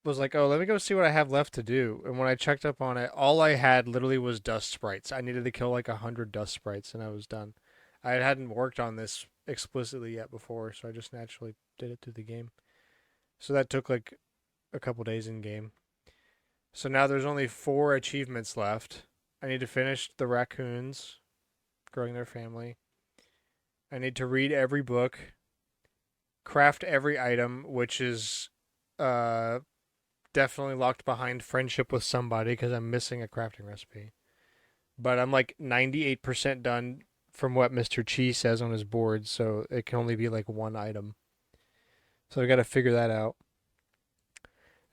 Speaker 1: was like, oh, let me go see what I have left to do. And when I checked up on it, all I had literally was dust sprites. I needed to kill like 100 dust sprites, and I was done. I hadn't worked on this explicitly yet before, so I just naturally did it through the game. So that took like a couple days in game. So now there's only 4 achievements left. I need to finish the raccoons growing their family. I need to read every book, craft every item, which is uh, definitely locked behind friendship with somebody because I'm missing a crafting recipe. But I'm like 98% done from what Mr. Chi says on his board, so it can only be like one item. So I got to figure that out.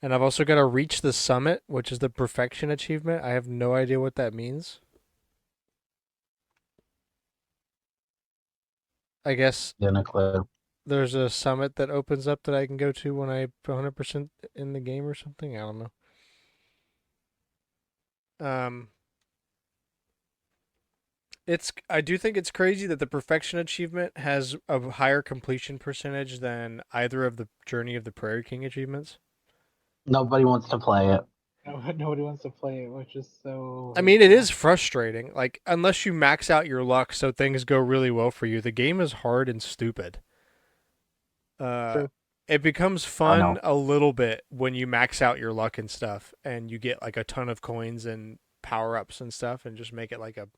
Speaker 1: And I've also got to reach the summit, which is the perfection achievement. I have no idea what that means. I guess
Speaker 2: Didn't a clue.
Speaker 1: there's a summit that opens up that I can go to when I'm 100% in the game or something. I don't know. I do think it's crazy that the perfection achievement has a higher completion percentage than either of the Journey of the Prairie King achievements.
Speaker 2: Nobody wants to play it.
Speaker 4: nobody wants to play it, which is so
Speaker 1: I mean, it
Speaker 4: hateful.
Speaker 1: is frustrating. Like, unless you max out your luck so things go really well for you, the game is hard and stupid. Uh,
Speaker 4: True.
Speaker 1: it becomes
Speaker 2: I
Speaker 1: fun
Speaker 2: know.
Speaker 1: a little bit when you max out your luck and stuff, and you get like a ton of coins and power ups and stuff, and just make it like a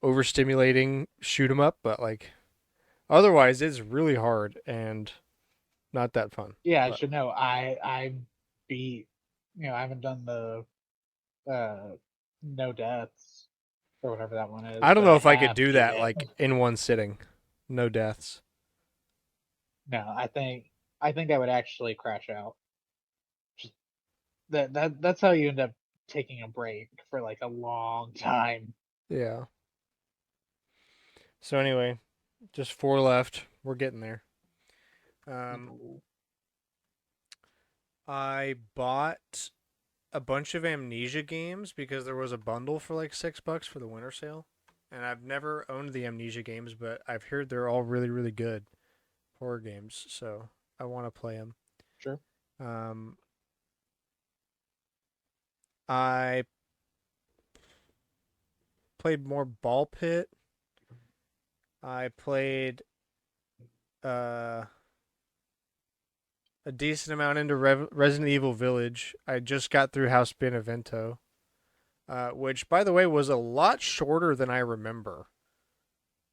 Speaker 1: overstimulating shoot 'em up. But like, otherwise, it's really hard and not that fun.
Speaker 4: Yeah, I
Speaker 1: But
Speaker 4: should know. I beat. I haven't done the uh no deaths or whatever that one is,
Speaker 1: I don't
Speaker 4: but
Speaker 1: know
Speaker 4: I
Speaker 1: if I could
Speaker 4: have
Speaker 1: do
Speaker 4: beat
Speaker 1: that
Speaker 4: it.
Speaker 1: like in one sitting. No deaths.
Speaker 4: No, I think I would actually crash out. Just that's how you end up taking a break for like a long time.
Speaker 1: Yeah. So anyway, just 4 left. We're getting there. Um, I bought a bunch of Amnesia games because there was a bundle for like $6 for the winter sale. And I've never owned the Amnesia games, but I've heard they're all really, really good horror games. So I want to play them.
Speaker 4: Sure.
Speaker 1: Um, I played more Ball Pit. I played uh, a decent amount into Resident Evil Village. I just got through House Benevento, which, by the way, was a lot shorter than I remember.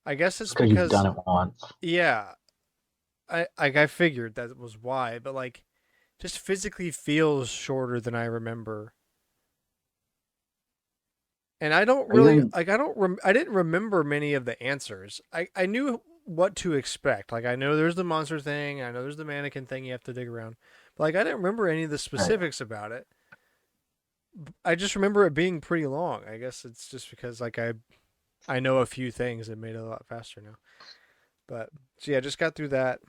Speaker 1: I guess
Speaker 2: It's
Speaker 1: it's
Speaker 2: because you've
Speaker 1: because,
Speaker 2: done it once.
Speaker 1: yeah, I figured that was why, but like, just physically feels shorter than I remember. And I don't
Speaker 2: Are you
Speaker 1: really
Speaker 2: in?
Speaker 1: like I didn't remember many of the answers. I knew what to expect. Like I know there's the monster thing, I know there's the mannequin thing you have to dig around. But like I didn't remember any of the
Speaker 2: Right.
Speaker 1: specifics about it. I just remember it being pretty long. I guess it's just because like I know a few things that made it a lot faster now. But so yeah, I just got through that.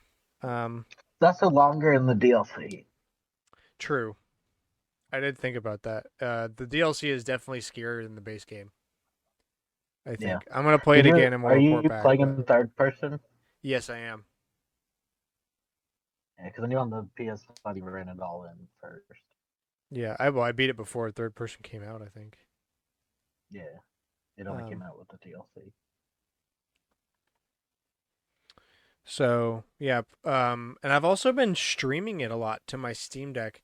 Speaker 1: Um
Speaker 2: That's a longer in the DLC.
Speaker 1: True. I did think about that. The DLC is definitely scarier than the base game. I
Speaker 2: Yeah.
Speaker 1: think I'm gonna play it again and we'll
Speaker 2: Are
Speaker 1: report
Speaker 2: you
Speaker 1: back.
Speaker 2: playing
Speaker 1: But
Speaker 2: in third person?
Speaker 1: yes, I am.
Speaker 2: Yeah, because I knew on the PS5 you ran it all in first.
Speaker 1: Yeah, I beat it before third person came out. I think.
Speaker 2: Yeah, it only came
Speaker 1: Um,
Speaker 2: out with the DLC.
Speaker 1: so yeah, and I've also been streaming it a lot to my Steam Deck.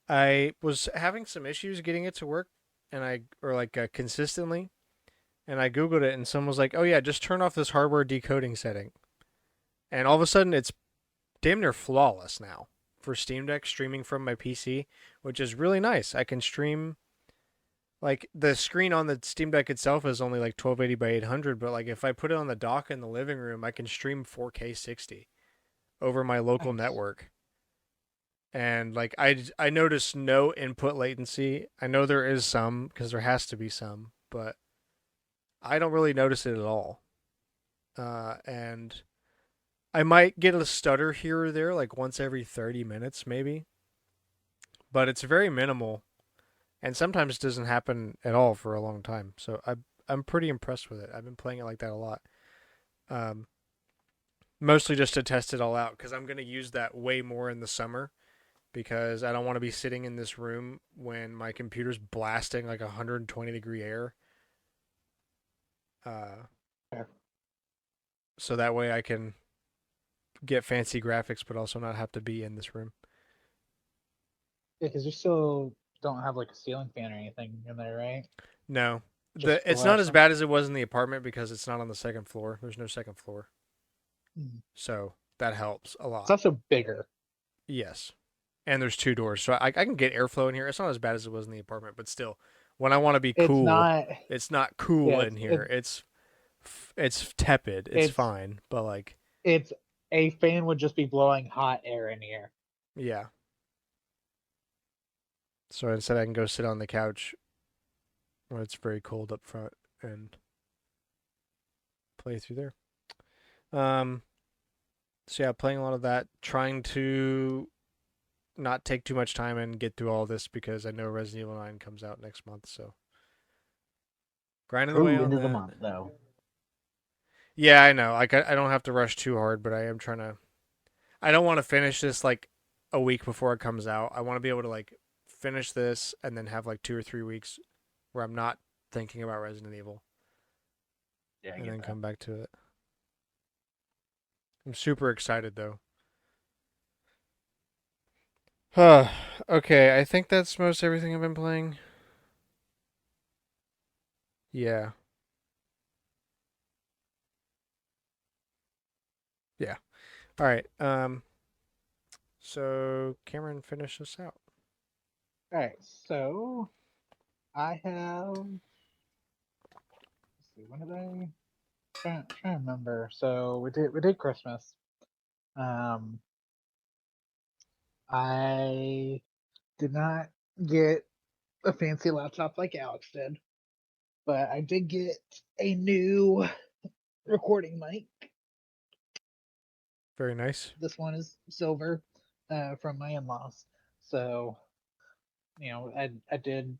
Speaker 1: I was having some issues getting it to work, and consistently, and I googled it, and someone was like, "Oh yeah, just turn off this hardware decoding setting," and all of a sudden it's damn near flawless now for Steam Deck streaming from my PC, which is really nice. I can stream like the screen on the Steam Deck itself is only like 1280 by 800, but like if I put it on the dock in the living room, I can stream 4K 60 over my local
Speaker 4: Nice.
Speaker 1: network. And like I noticed no input latency. I know there is some because there has to be some, but I don't really notice it at all. And I might get a stutter here or there, like once every 30 minutes, maybe, but it's very minimal, and sometimes it doesn't happen at all for a long time. So I'm pretty impressed with it. I've been playing it like that a lot, um, mostly just to test it all out because I'm gonna use that way more in the summer because I don't want to be sitting in this room when my computer's blasting like 120-degree air. Uh,
Speaker 4: Fair.
Speaker 1: so that way I can get fancy graphics, but also not have to be in this room.
Speaker 4: Yeah, because you still don't have like a ceiling fan or anything in there, right?
Speaker 1: No,
Speaker 4: Just
Speaker 1: it's not as
Speaker 4: fluorescent.
Speaker 1: bad as it was in the apartment because it's not on the second floor. There's no second floor,
Speaker 4: Mm.
Speaker 1: so that helps a
Speaker 4: It's
Speaker 1: lot.
Speaker 4: also bigger.
Speaker 1: Yes, and there's two doors, so I can get airflow in here. It's not as bad as it was in the apartment, but still, when I want to be
Speaker 4: It's
Speaker 1: cool,
Speaker 4: not.
Speaker 1: it's not cool
Speaker 4: Yeah,
Speaker 1: in here. It's tepid. It's
Speaker 4: it's
Speaker 1: fine, but like
Speaker 4: it's a fan would just be blowing hot air in here.
Speaker 1: yeah. So instead, I can go sit on the couch when it's very cold up front and play through there. Um. So yeah, playing a lot of that, trying to not take too much time and get through all this because I know Resident Evil 9 comes out next month. So grinding away
Speaker 2: Ooh,
Speaker 1: on
Speaker 2: end of the
Speaker 1: that.
Speaker 2: month though.
Speaker 1: Yeah, I know. Like I don't have to rush too hard, but I am trying to. I don't want to finish this like a week before it comes out. I want to be able to like finish this and then have like 2 or 3 weeks where I'm not thinking about Resident Evil
Speaker 2: Yeah, I
Speaker 1: and
Speaker 2: get
Speaker 1: then
Speaker 2: that.
Speaker 1: come back to it. I'm super excited though. Okay, I think that's most everything I've been playing. Yeah. Yeah. All right. So Cameron, finish us out.
Speaker 4: All right, so I have. Let's see, when did I? Trying to remember. So we did Christmas. Um, I did not get a fancy laptop like Alex did, but I did get a new recording mic.
Speaker 1: Very nice.
Speaker 4: This one is silver, from my in-laws. So I did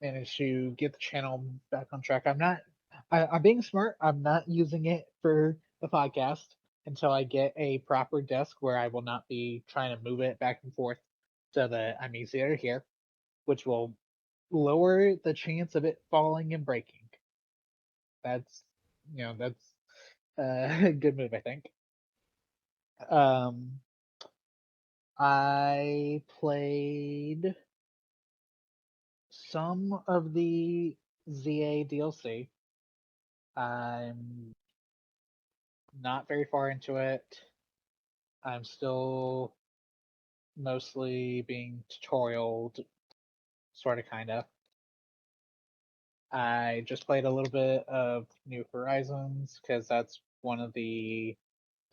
Speaker 4: manage to get the channel back on track. I'm being smart. I'm not using it for the podcast until I get a proper desk where I will not be trying to move it back and forth so that I'm easier to hear, which will lower the chance of it falling and breaking. That's that's a good move, I think. Um, I played some of the ZA DLC. I'm not very far into it. I'm still mostly being tutorial, sort of, kind of. I just played a little bit of New Horizons because that's one of the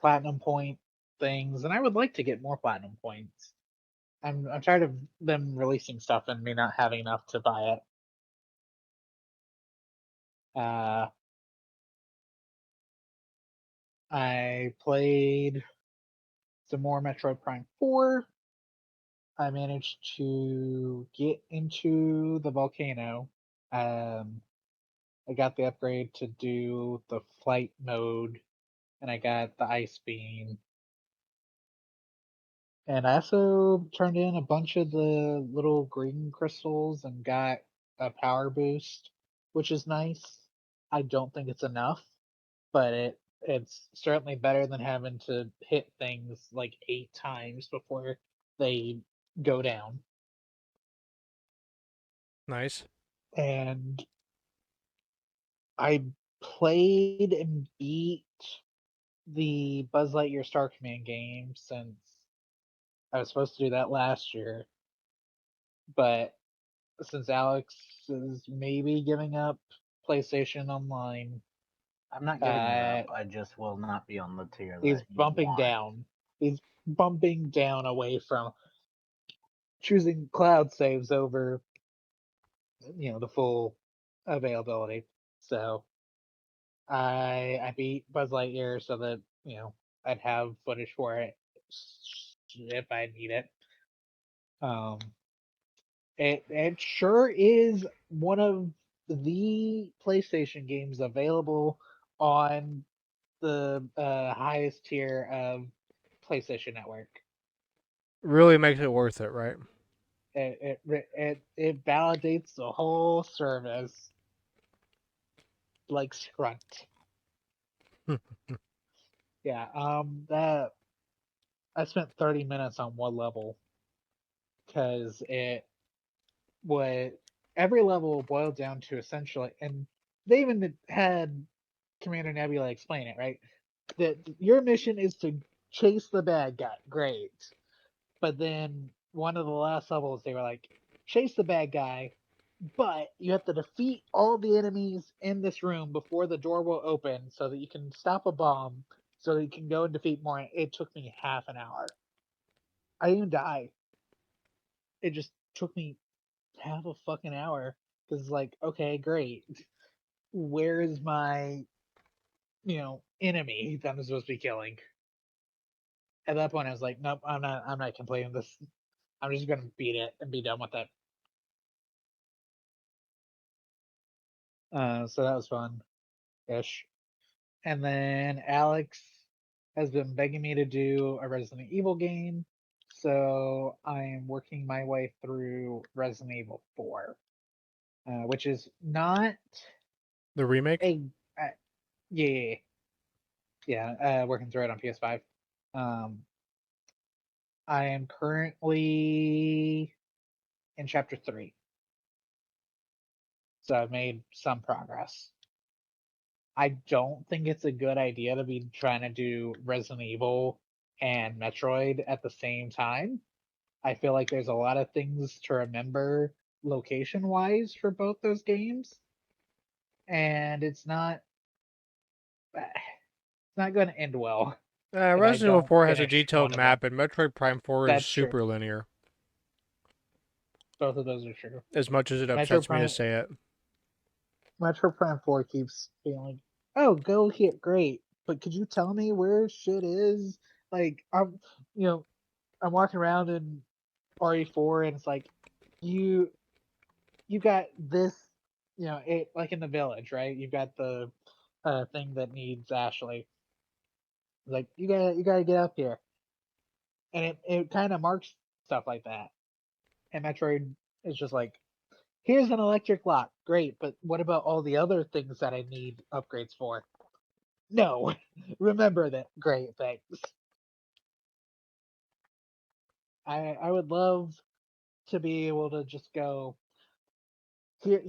Speaker 4: platinum point things, and I would like to get more platinum points. I'm tired of them releasing stuff and me not having enough to buy it. Uh, I played some more Metroid Prime 4. I managed to get into the volcano. I got the upgrade to do the flight mode, and I got the ice beam. And I also turned in a bunch of the little green crystals and got a power boost, which is nice. I don't think it's enough, but it's certainly better than having to hit things like 8 times before they go down.
Speaker 1: Nice.
Speaker 4: And I played and beat the Buzz Lightyear Star Command game since I was supposed to do that last year, but since Alex is maybe giving up PlayStation Online,
Speaker 2: I'm not giving it up. I just will not be on the tier
Speaker 4: he's
Speaker 2: that you
Speaker 4: bumping
Speaker 2: want.
Speaker 4: down. He's bumping down away from choosing cloud saves over, the full availability. So I beat Buzz Lightyear so that I'd have footage for it if I need it. Um, it sure is one of the PlayStation games available on the highest tier of PlayStation Network.
Speaker 1: Really makes it worth it, right?
Speaker 4: It validates the whole service like Scrunt. Yeah, that I spent 30 minutes on one level because it would every level boiled down to essentially, and they even had Commander Nebula explain it, right? That your mission is to chase the bad guy. Great. But then one of the last levels, they were like, chase the bad guy, but you have to defeat all the enemies in this room before the door will open so that you can stop a bomb so that you can go and defeat more. It took me half an hour. I didn't even die. It just took me half a fucking hour because it's like, okay, great. Where is my, enemy that I'm supposed to be killing? At that point, I was like, nope, I'm not completing this. I'm just gonna beat it and be done with it. So that was fun ish. And then Alex has been begging me to do a Resident Evil game. So I am working my way through Resident Evil 4, which is not
Speaker 1: The remake?
Speaker 4: a. Yeah, working through it on PS5. Um, I am currently in chapter 3. So I've made some progress. I don't think it's a good idea to be trying to do Resident Evil and Metroid at the same time. I feel like there's a lot of things to remember location wise for both those games, and it's not going to end well if I
Speaker 1: Resident Evil
Speaker 4: don't
Speaker 1: 4 has a
Speaker 4: finish
Speaker 1: detailed
Speaker 4: one of them.
Speaker 1: map, and Metroid Prime 4 is
Speaker 4: That's true.
Speaker 1: super linear,
Speaker 4: Both of those are true.
Speaker 1: as much as it
Speaker 4: Metro
Speaker 1: upsets me to
Speaker 4: Prime
Speaker 1: say it.
Speaker 4: Metro Prime 4 keeps being like, "Oh, go here, great, but could you tell me where shit is?" Like, I'm walking around in RE4, and it's like, you you got this, it like in the village, right? You've got the thing that needs Ashley. Like, you gotta get up here, and it kind of marks stuff like that. And Metroid is just like, here's an electric lock, great, but what about all the other things that I need upgrades for? No, remember that. Great, thanks. I would love to be able to just go here,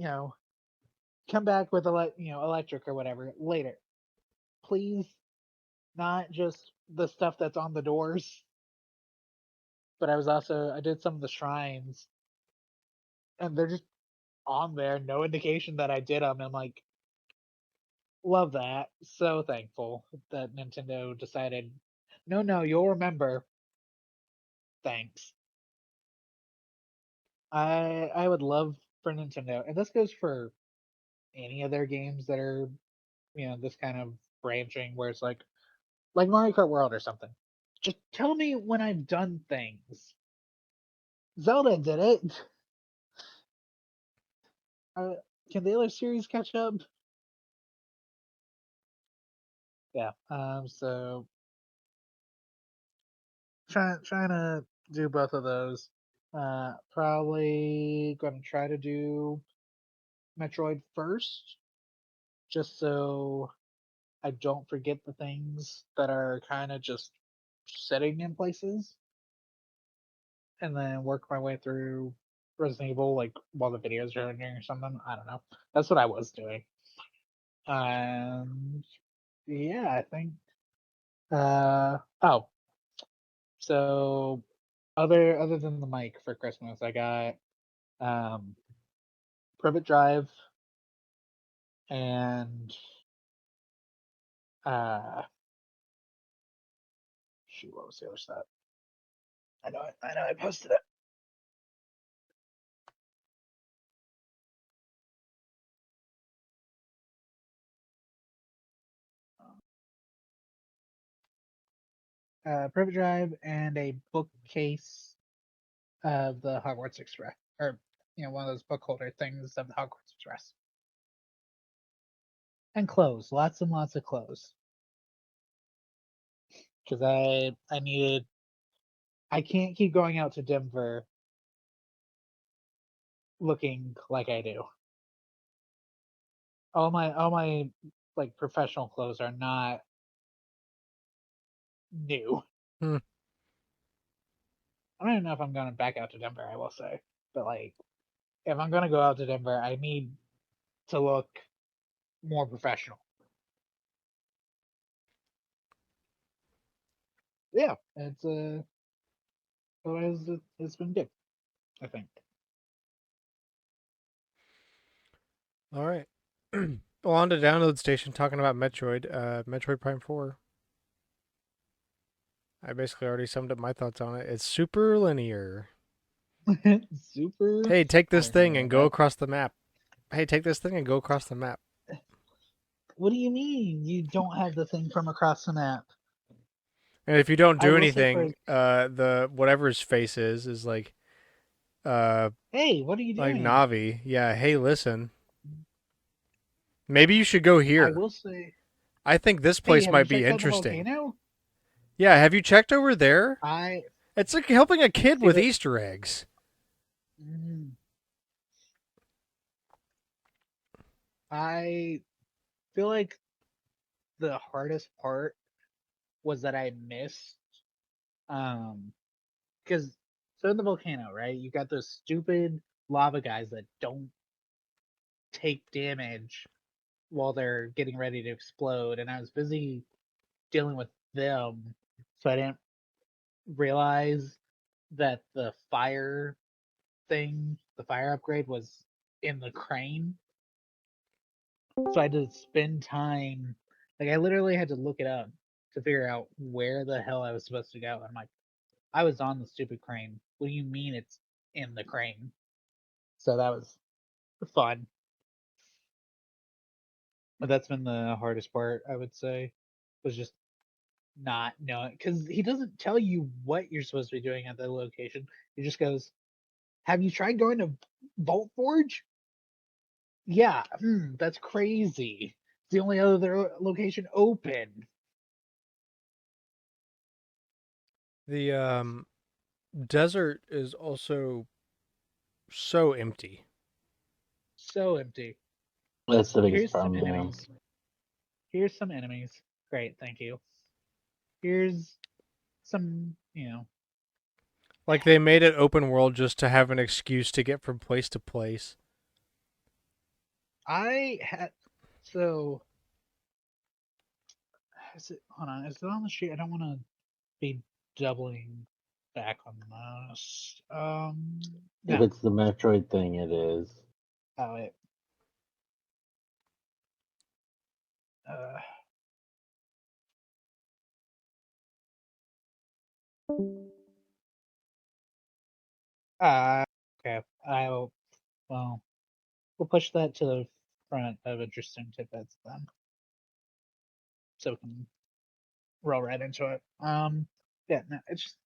Speaker 4: come back with electric or whatever later. Please, not just the stuff that's on the doors, but I did some of the shrines, and they're just on there, no indication that I did them. I'm like, love that. So thankful that Nintendo decided, no, you'll remember. Thanks. I would love for Nintendo, and this goes for any of their games that are, this kind of branching where it's like Mario Kart World or something. Just tell me when I've done things. Zelda did it. Can the other series catch up? Yeah. So trying to do both of those. Probably gonna try to do Metroid first, just so I don't forget the things that are kind of just sitting in places, and then work my way through Resident Evil, like while the videos are running or something. I don't know. That's what I was doing. Um, yeah, I think. Oh, so other than the mic for Christmas, I got um Privet Drive and uh shoot, what was the other stuff? I know I posted it. Privet Drive and a bookcase of the Hogwarts Express, or one of those book holder things of the Hogwarts Express, and clothes, lots and lots of clothes, because I needed. I can't keep going out to Denver looking like I do. All my like professional clothes are not new.
Speaker 1: Hmm.
Speaker 4: I don't even know if I'm going back out to Denver, I will say. But like if I'm gonna go out to Denver, I need to look more professional. Yeah, it's been good, I think.
Speaker 1: All right. Well, on to download station talking about Metroid. Metroid Prime 4. I basically already summed up my thoughts on it. It's super linear.
Speaker 4: Super
Speaker 1: Hey, take this thing
Speaker 4: linear.
Speaker 1: and go across the map. Hey, take this thing and go across the map.
Speaker 4: What do you mean you don't have the thing from across the map?
Speaker 1: And if you don't
Speaker 4: I
Speaker 1: do
Speaker 4: will say for
Speaker 1: anything, the whatever his face is uh
Speaker 4: hey, what are you
Speaker 1: like
Speaker 4: doing?
Speaker 1: Navi. Yeah, hey, listen. Maybe you should go
Speaker 4: I
Speaker 1: here.
Speaker 4: will say,
Speaker 1: I think this
Speaker 4: hey,
Speaker 1: place
Speaker 4: have you
Speaker 1: might be
Speaker 4: checked out the
Speaker 1: interesting.
Speaker 4: volcano?
Speaker 1: Yeah, have you checked over there?
Speaker 4: I
Speaker 1: It's like helping a kid
Speaker 4: see
Speaker 1: with
Speaker 4: that.
Speaker 1: Easter eggs.
Speaker 4: I feel like the hardest part was that I missed um because so in the volcano, right? You got those stupid lava guys that don't take damage while they're getting ready to explode, and I was busy dealing with them, so I didn't realize that the fire upgrade was in the crane. So I had to spend time, like I literally had to look it up to figure out where the hell I was supposed to go. I'm like, I was on the stupid crane. What do you mean it's in the crane? So that was fun. But that's been the hardest part, I would say, was just not knowing, because he doesn't tell you what you're supposed to be doing at the location. He just goes, "Have you tried going to Vault Forge?" Yeah, that's crazy. It's the only other location open.
Speaker 1: The desert is also so empty.
Speaker 4: So empty.
Speaker 2: That's the biggest
Speaker 4: Here's some
Speaker 2: problem, yeah.
Speaker 4: enemies. Here's some enemies. Great, thank you. Here's some,
Speaker 1: Like they made it open world just to have an excuse to get from place to place.
Speaker 4: I had so is it hold on, is it on the street? I don't wanna be doubling back on this.
Speaker 2: If
Speaker 4: No.
Speaker 2: it's the Metroid thing, it is.
Speaker 4: Oh it uh uh okay. I'll well we'll push that to the front of interesting tidbits then. So we can roll right into it. Yeah, no, it's just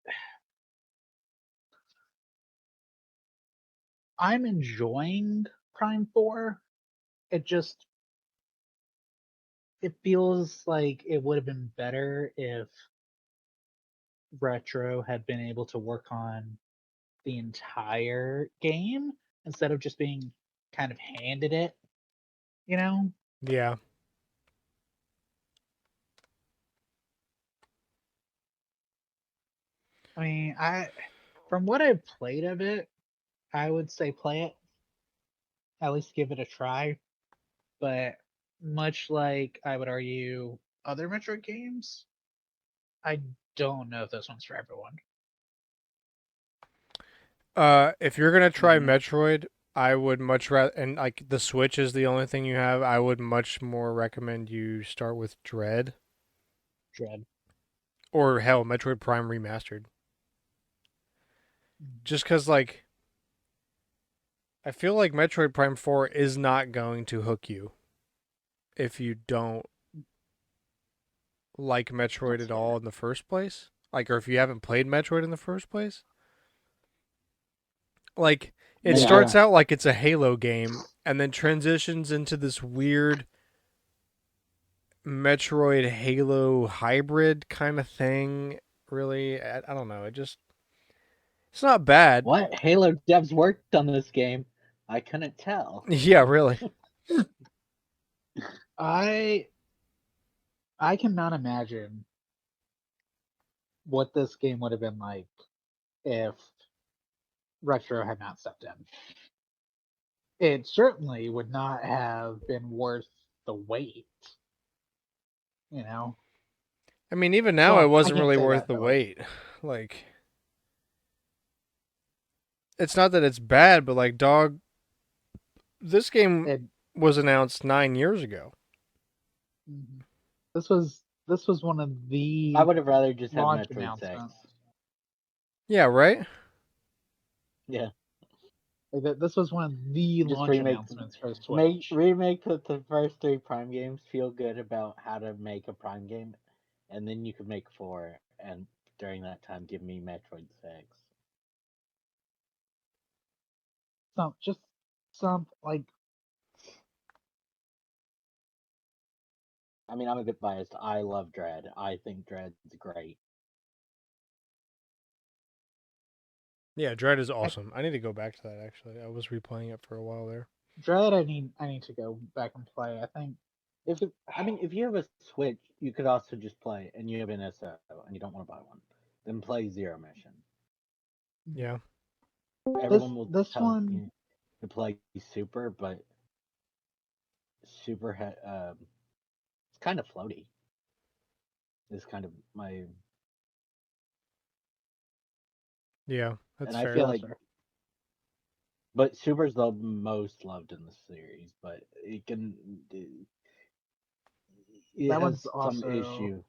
Speaker 4: I'm enjoying Prime 4. It just it feels like it would have been better if Retro had been able to work on the entire game instead of just being kind of handed it, you know?
Speaker 1: Yeah.
Speaker 4: I mean, from what I've played of it, I would say play it, at least give it a try. But much like I would argue other Metroid games, I don't know if this one's for everyone.
Speaker 1: If you're gonna try
Speaker 2: Mhm.
Speaker 1: Metroid, I would much rather, and like the Switch is the only thing you have. I would much more recommend you start with Dread,
Speaker 4: Dread.
Speaker 1: or hell, Metroid Prime Remastered. Just because, like, I feel like Metroid Prime 4 is not going to hook you if you don't like Metroid
Speaker 2: That's
Speaker 1: at
Speaker 2: fair.
Speaker 1: all in the first place. Like, or if you haven't played Metroid in the first place. Like, it
Speaker 2: Maybe
Speaker 1: starts
Speaker 2: I
Speaker 1: out like it's a Halo game and then transitions into this weird Metroid Halo hybrid kind of thing. Really, I don't know. It's not bad.
Speaker 2: what Halo devs worked on this game. I couldn't tell.
Speaker 1: Yeah, really.
Speaker 4: I cannot imagine what this game would have been like if Retro had not stepped in. It certainly would not have been worth the wait, you know.
Speaker 1: I mean, even now, it
Speaker 4: Well, I
Speaker 1: wasn't
Speaker 4: can't
Speaker 1: really
Speaker 4: say
Speaker 1: worth
Speaker 4: that,
Speaker 1: the
Speaker 4: but like
Speaker 1: wait. Like, it's not that it's bad, but like, dog, this game
Speaker 4: it
Speaker 1: was announced 9 years ago.
Speaker 4: mhm. This was one of
Speaker 2: I
Speaker 4: the
Speaker 2: would have rather just had
Speaker 4: launch
Speaker 2: Metroid 6.
Speaker 4: announcements.
Speaker 1: Yeah, right.
Speaker 2: Yeah,
Speaker 4: Like this was one of the
Speaker 2: just
Speaker 4: launch announcements for Switch.
Speaker 2: remake the first 3 Prime games. Feel good about how to make a Prime game, and then you could make 4. And during that time, give me Metroid 6.
Speaker 4: Just some like
Speaker 2: I mean, I'm a bit biased. I love Dread. I think Dread's great.
Speaker 1: Yeah, Dread is
Speaker 4: I,
Speaker 1: awesome. I need to go back to that actually. I was replaying it for a while there.
Speaker 4: Dread. I need to go back and play. I think
Speaker 2: If you have a Switch, you could also just play, and you have an SO, and you don't want to buy one, then play Zero Mission.
Speaker 1: Yeah.
Speaker 2: Everyone will
Speaker 4: this
Speaker 2: tell
Speaker 4: one
Speaker 2: you to play Super, but it's kind of floaty. Is kind of my,
Speaker 1: Yeah, that's
Speaker 2: and I
Speaker 1: fair.
Speaker 2: feel
Speaker 4: yeah, that's
Speaker 2: like,
Speaker 4: fair.
Speaker 2: but Super's the most loved in the series, but it
Speaker 4: That one's
Speaker 2: has some
Speaker 4: also
Speaker 2: issues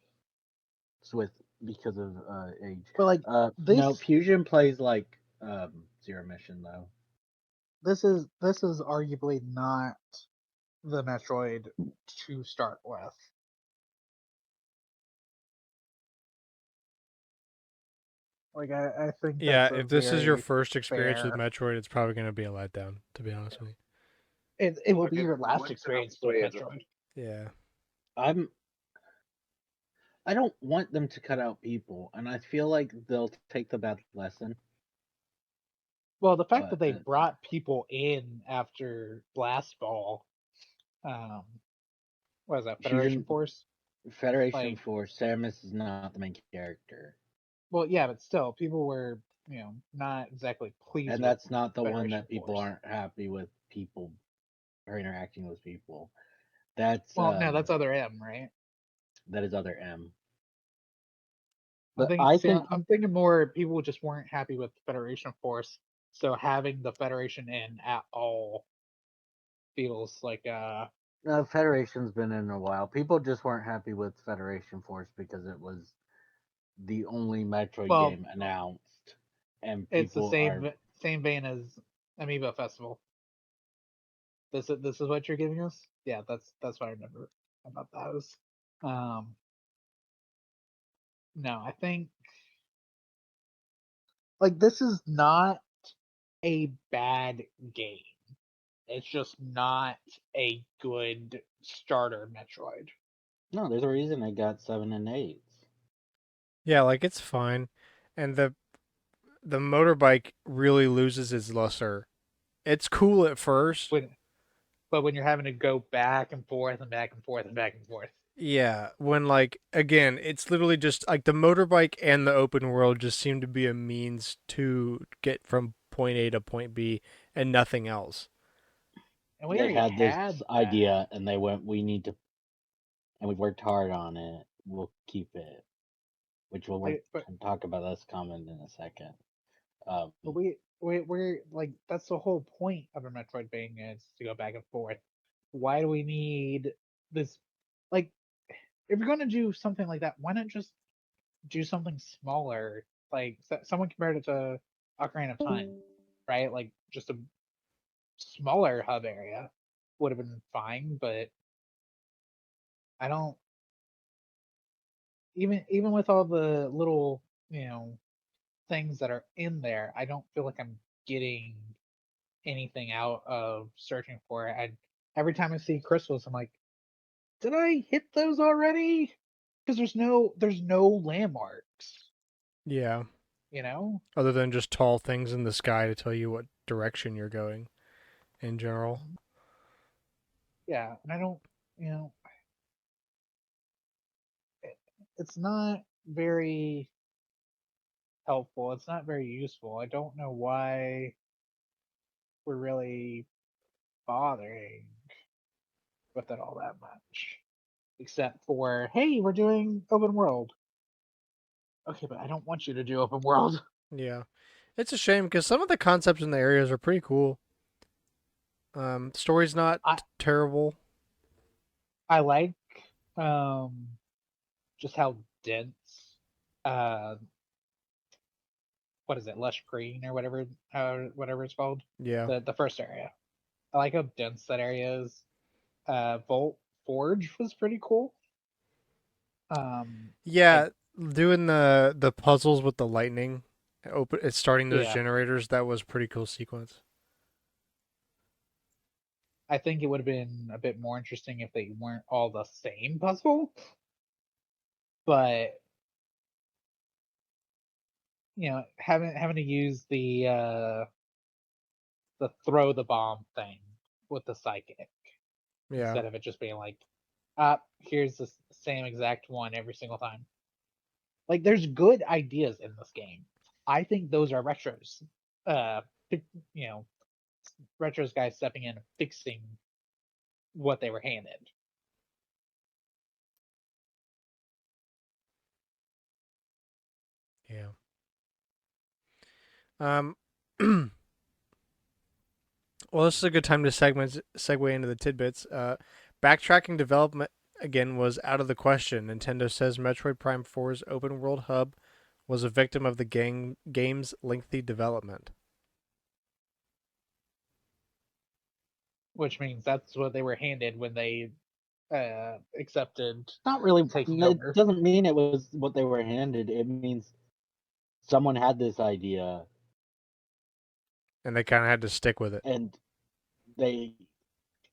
Speaker 2: with because of age.
Speaker 4: but like
Speaker 2: No,
Speaker 4: this
Speaker 2: Fusion plays like Zero Mission though.
Speaker 4: this is arguably not the Metroid to start with. Like I think
Speaker 1: Yeah,
Speaker 4: that's a
Speaker 1: if this is your
Speaker 4: very
Speaker 1: first experience with
Speaker 4: fair.
Speaker 1: Metroid, it's probably going to be a letdown, to be honest with you.
Speaker 4: It will be your last experience with Metroid.
Speaker 1: Yeah.
Speaker 2: I'm I don't want them to cut out people, and I feel like they'll take the bad lesson.
Speaker 4: Well, the fact that
Speaker 2: But
Speaker 4: they brought people in after Blast Ball, um, what is that, Federation
Speaker 2: Fusion
Speaker 4: Force?
Speaker 2: Federation
Speaker 4: Like,
Speaker 2: Force, Samus is not the main character,
Speaker 4: well, yeah, but still, people were, not exactly pleased
Speaker 2: and
Speaker 4: with
Speaker 2: that's not the one
Speaker 4: Federation
Speaker 2: that people
Speaker 4: Force.
Speaker 2: aren't happy with. People or interacting with people. That's
Speaker 4: Well, no, that's other M, right?
Speaker 2: that is other M.
Speaker 4: I'm
Speaker 2: But
Speaker 4: thinking,
Speaker 2: I
Speaker 4: see,
Speaker 2: think
Speaker 4: I'm thinking more people just weren't happy with Federation Force, so having the Federation in at all feels like,
Speaker 2: Federation's been in a while. People just weren't happy with Federation Force because it was the only Metroid
Speaker 4: well,
Speaker 2: game announced, and
Speaker 4: it's the
Speaker 2: people are.
Speaker 4: same vein as Amiibo Festival. This is what you're giving us? Yeah, that's what I remember about those. Um, no, I think like this is not. a bad game. It's just not a good starter Metroid.
Speaker 2: No, there's a reason it got 7 and 8s.
Speaker 1: Yeah, like it's fine, and the motorbike really loses its luster. It's cool at first.
Speaker 4: But when you're having to go back and forth and back and forth and back and forth,
Speaker 1: Yeah, when like again, it's literally just like the motorbike and the open world just seem to be a means to get from point A to point B and nothing else.
Speaker 4: and we
Speaker 2: They
Speaker 4: already
Speaker 2: had this
Speaker 4: had that.
Speaker 2: idea and they went, we need to, and we worked hard on it. We'll keep it, which we'll
Speaker 4: Like,
Speaker 2: talk about this comment in a second.
Speaker 4: but we're like that's the whole point of a Metroidvania is to go back and forth. Why do we need this? Like, if you're gonna do something like that, why not just do something smaller? Like someone compared it to Ocarina of Time, right? Like just a smaller hub area would have been fine, but I don't even with all the little things that are in there, I don't feel like I'm getting anything out of searching for it. Every time I see crystals, I'm like, did I hit those already? Because there's no landmarks,
Speaker 1: Yeah,
Speaker 4: you know?
Speaker 1: other than just tall things in the sky to tell you what direction you're going in general.
Speaker 4: Yeah, and I don't, you know, it, it's not very helpful. It's not very useful. I don't know why we're really bothering with it all that much. Except for, hey, we're doing open world. Okay, but I don't want you to do open world.
Speaker 1: Yeah, it's a shame because some of the concepts in the areas are pretty cool. Story's not
Speaker 4: I
Speaker 1: terrible.
Speaker 4: I like um just how dense uh what is it, lush green or whatever it's called.
Speaker 1: Yeah,
Speaker 4: The first area. I like how dense that area is. Volt Forge was pretty cool. I
Speaker 1: yeah. Doing the puzzles with the lightning, open, it's starting those
Speaker 4: yeah,
Speaker 1: generators. That was a pretty cool sequence.
Speaker 4: I think it would have been a bit more interesting if they weren't all the same puzzle, but having to use the throw the bomb thing with the psychic
Speaker 1: Yeah,
Speaker 4: instead of it just being like, here's the same exact one every single time. Like, there's good ideas in this game. I think those are retros. Uh, you know, retros guys stepping in and fixing what they were handed.
Speaker 1: yeah. Um, well, this is a good time to segue into the tidbits. Backtracking development again was out of the question. Nintendo says Metroid Prime 4's open world hub was a victim of the game's lengthy development.
Speaker 4: Which means that's what they were handed when they accepted
Speaker 2: Not really.
Speaker 4: taking
Speaker 2: It
Speaker 4: over.
Speaker 2: doesn't mean it was what they were handed. It means someone had this idea
Speaker 1: And they kind of had to stick with it.
Speaker 2: and they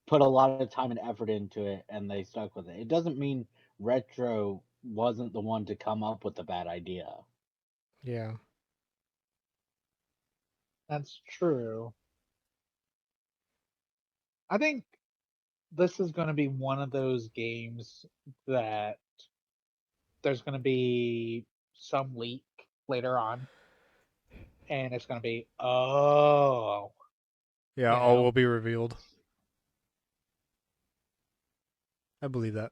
Speaker 2: put a lot of time and effort into it and they stuck with it. It doesn't mean Retro wasn't the one to come up with the bad idea.
Speaker 1: Yeah.
Speaker 4: That's true. I think this is going to be one of those games that there's going to be some leak later on, and it's going to be, oh,
Speaker 1: Yeah,
Speaker 4: you
Speaker 1: all will
Speaker 4: know,
Speaker 1: be revealed. I believe that.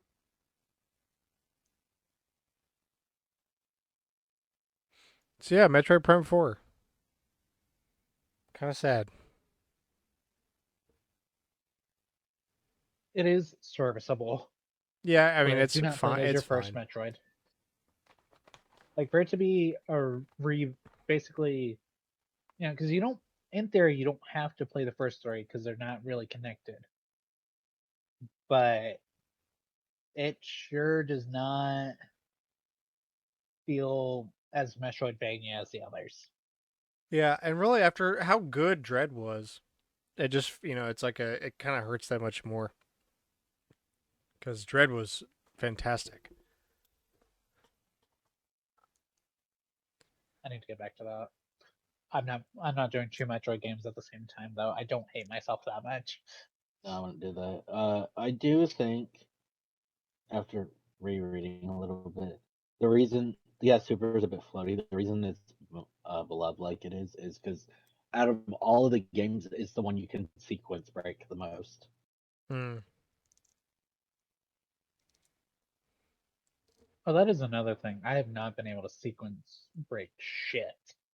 Speaker 1: So yeah, Metroid Prime 4. Kind of sad.
Speaker 4: it is serviceable,
Speaker 1: Yeah, I mean
Speaker 4: but
Speaker 1: it's
Speaker 4: do not play it
Speaker 1: fine.
Speaker 4: as
Speaker 1: It's
Speaker 4: your first
Speaker 1: fine.
Speaker 4: Metroid. Like, for it to be a basically, because you don't, in theory, you don't have to play the first story because they're not really connected. But it sure does not feel as Metroidvania as the others.
Speaker 1: Yeah, and really after how good Dread was, it just it's like it kind of hurts that much more because Dread was fantastic.
Speaker 4: I need to get back to that. I'm not doing two Metroid games at the same time though. I don't hate myself that much.
Speaker 2: No, I wouldn't do that. I do think after rereading a little bit, the reason Super is a bit floaty. The reason it's beloved like it is because out of all of the games, it's the one you can sequence break the most.
Speaker 1: Hmm.
Speaker 4: Oh, that is another thing. I have not been able to sequence break shit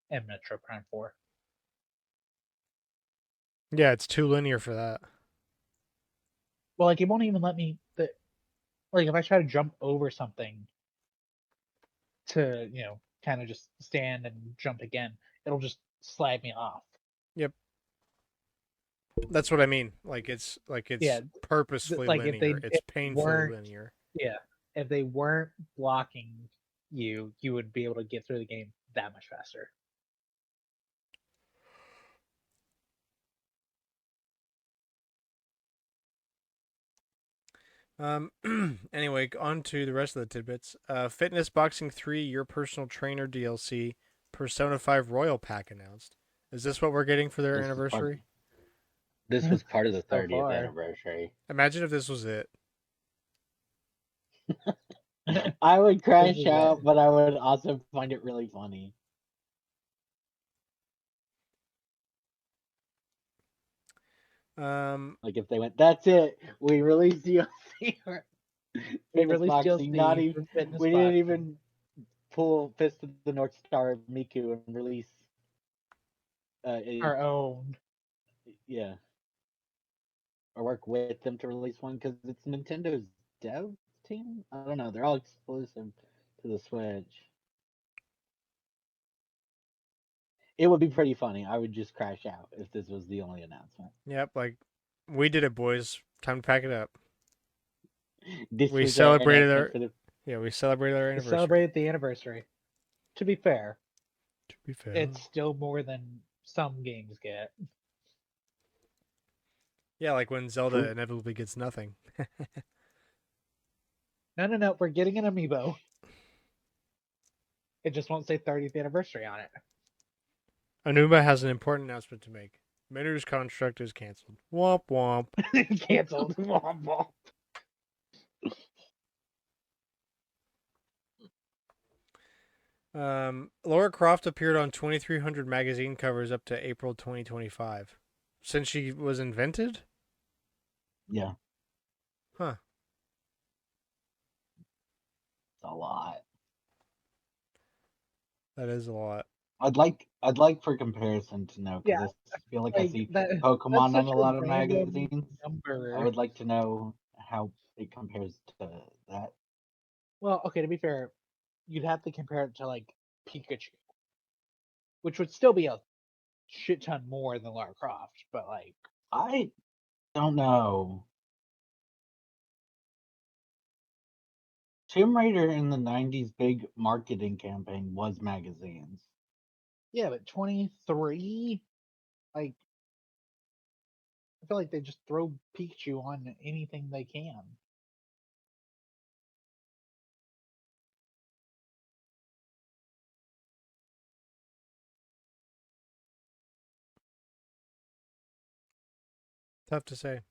Speaker 4: in Metro Prime 4.
Speaker 1: Yeah, it's too linear for that.
Speaker 4: Well, like it won't even let me. Like if I try to jump over something to kind of just stand and jump again, it'll just slide me off.
Speaker 1: Yep, that's what I mean. Like
Speaker 4: Yeah,
Speaker 1: it's purposefully
Speaker 4: like if
Speaker 1: linear. It's
Speaker 4: they
Speaker 1: painfully
Speaker 4: weren't,
Speaker 1: linear.
Speaker 4: yeah, if they weren't blocking you, you would be able to get through the game that much faster.
Speaker 1: Anyway, on to the rest of the tidbits. Fitness Boxing 3, Your Personal Trainer DLC, Persona 5 Royal Pack announced. Is this what we're getting for their
Speaker 2: This is part.
Speaker 1: anniversary?
Speaker 2: This was part of the
Speaker 4: So
Speaker 2: 30th
Speaker 4: far.
Speaker 2: anniversary.
Speaker 1: Imagine if this was it.
Speaker 2: I would
Speaker 4: This
Speaker 2: crash
Speaker 4: is
Speaker 2: out, but I would also find it really funny.
Speaker 1: Um,
Speaker 2: Like if they went, that's it. We released DLC for
Speaker 4: we
Speaker 2: Fitness
Speaker 4: released
Speaker 2: Boxing. Not
Speaker 4: DLC
Speaker 2: even
Speaker 4: for Fitness
Speaker 2: we didn't
Speaker 4: Boxing.
Speaker 2: even pull Fist of the North Star of Miku and release.
Speaker 4: Our own.
Speaker 2: Yeah, or work with them to release one because it's Nintendo's dev team. I don't know. They're all exclusive to the Switch. It would be pretty funny. I would just crash out if this was the only announcement.
Speaker 1: yep, like we did it, boys. Time to pack it up.
Speaker 2: This
Speaker 1: We
Speaker 2: was our
Speaker 1: celebrated
Speaker 2: announcement
Speaker 1: our
Speaker 2: for the.
Speaker 1: we celebrated our
Speaker 4: We
Speaker 1: anniversary.
Speaker 4: celebrated the anniversary. To be fair,
Speaker 1: To be fair,
Speaker 4: it's still more than some games get.
Speaker 1: yeah, like when Zelda
Speaker 2: True.
Speaker 1: inevitably gets nothing.
Speaker 4: No. We're getting an amiibo. It just won't say 30th anniversary on it.
Speaker 1: Anuma has an important announcement to make. Minu's construct is canceled. Womp womp.
Speaker 4: Canceled. Womp womp.
Speaker 1: Laura Croft appeared on 2,300 magazine covers up to April 2025. Since she was invented?
Speaker 2: Yeah,
Speaker 1: Huh.
Speaker 2: it's a lot.
Speaker 1: That is a lot.
Speaker 2: I'd like for comparison to know
Speaker 4: Yeah,
Speaker 2: because I feel like I
Speaker 4: like
Speaker 2: see
Speaker 4: that's
Speaker 2: Pokemon on
Speaker 4: such
Speaker 2: a
Speaker 4: a
Speaker 2: lot of
Speaker 4: random
Speaker 2: magazines. I
Speaker 4: number.
Speaker 2: would like to know how it compares to that.
Speaker 4: Well, okay, to be fair, you'd have to compare it to like Pikachu, which would still be a shit ton more than Lara Croft, but like
Speaker 2: I don't know. Tomb Raider in the '90s big marketing campaign was magazines.
Speaker 4: yeah, but 23, like I feel like they just throw Pikachu on anything they can.
Speaker 1: Tough to say.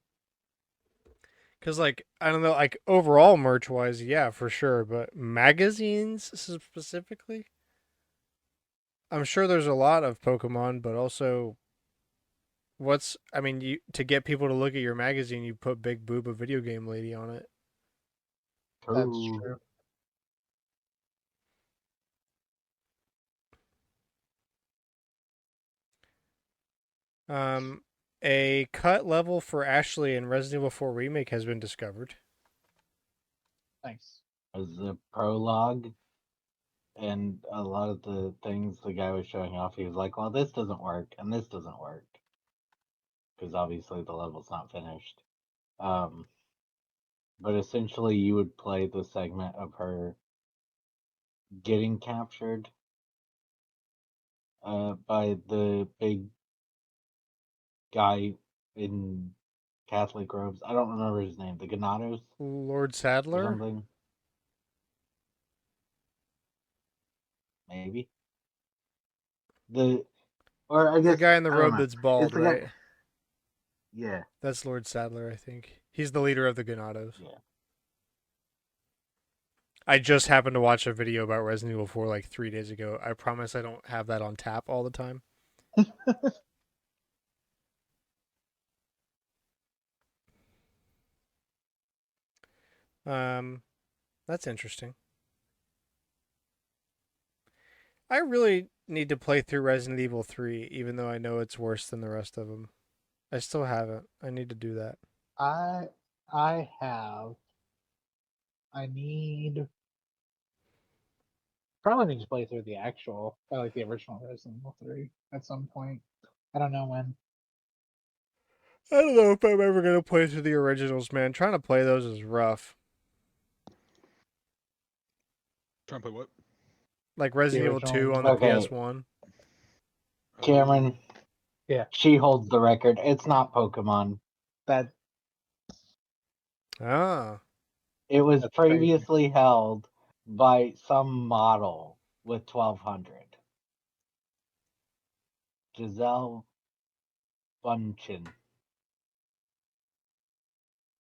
Speaker 1: Because, like, I don't know, like, overall merch wise, yeah, for sure. But magazines specifically? I'm sure there's a lot of Pokemon, but also, I mean, to get people to look at your magazine, you put Big Booba Video Game Lady on it.
Speaker 4: That's
Speaker 2: True.
Speaker 4: true.
Speaker 1: Um, a cut level for Ashley in Resident Evil 4 Remake has been discovered.
Speaker 4: Nice.
Speaker 2: As a prologue and a lot of the things the guy was showing off, he was like, "Well, this doesn't work, and this doesn't work," because obviously the level's not finished. Um, but essentially, you would play the segment of her getting captured by the big guy in Catholic robes. I don't remember his name. The Ganados
Speaker 1: Lord
Speaker 2: or
Speaker 1: Sadler?
Speaker 2: something. Maybe or I
Speaker 1: The
Speaker 2: guess
Speaker 1: guy in the
Speaker 2: I don't
Speaker 1: robe
Speaker 2: know.
Speaker 1: that's bald,
Speaker 2: It's the
Speaker 1: right?
Speaker 2: guy. Yeah,
Speaker 1: That's Lord Sadler, I think. He's the leader of the Ganados.
Speaker 2: yeah.
Speaker 1: I just happened to watch a video about Resident Evil 4 like 3 days ago. I promise I don't have that on tap all the time. That's interesting. I really need to play through Resident Evil 3, even though I know it's worse than the rest of them. I still haven't. I need to do that.
Speaker 4: I have. I need probably need to play through the actual, like the original Resident Evil 3 at some point. I don't know when.
Speaker 1: I don't know if I'm ever going to play through the originals, man. Trying to play those is rough.
Speaker 3: Trying to play what?
Speaker 1: Like Resident Evil
Speaker 4: original
Speaker 1: 2 on the
Speaker 2: Okay.
Speaker 1: PS1.
Speaker 2: Cameron,
Speaker 4: Yeah,
Speaker 2: she holds the record. It's not Pokemon.
Speaker 4: that
Speaker 1: Ah.
Speaker 2: It was
Speaker 4: that's crazy.
Speaker 2: previously held by some model with 1200. Giselle Bunchin.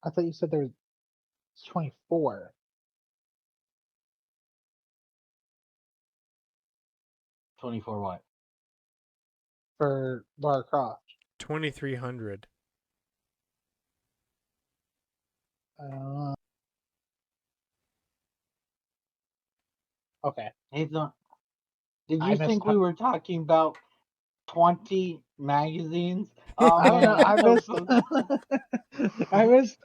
Speaker 4: I thought you said there was 24
Speaker 2: 24 what?
Speaker 4: for Lara Croft.
Speaker 1: 2300.
Speaker 4: Okay,
Speaker 2: Hey, did
Speaker 4: I
Speaker 2: you
Speaker 4: missed.
Speaker 2: think we were talking about 20 magazines? Oh
Speaker 4: I don't know.
Speaker 2: man,
Speaker 4: I
Speaker 2: I'm
Speaker 4: missed.
Speaker 2: so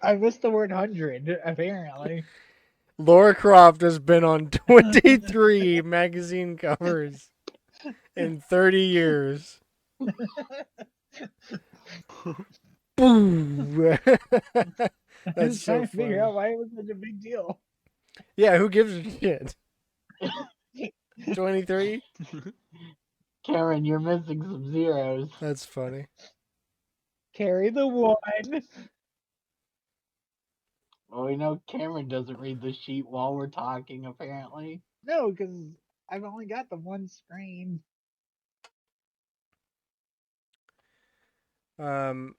Speaker 4: I missed the word 100. Apparently.
Speaker 1: Laura Croft has been on 23 magazine covers in 30 years. Boom.
Speaker 4: I
Speaker 1: That's
Speaker 4: was
Speaker 1: so
Speaker 4: trying to figure
Speaker 1: funny.
Speaker 4: out why it was such a big deal.
Speaker 1: Yeah, who gives a shit? 23?
Speaker 2: Karen, you're missing some zeros.
Speaker 1: That's funny.
Speaker 4: Carry the one.
Speaker 2: Well, we know Cameron doesn't read the sheet while we're talking, apparently.
Speaker 4: No, because I've only got the one screen.
Speaker 1: Um,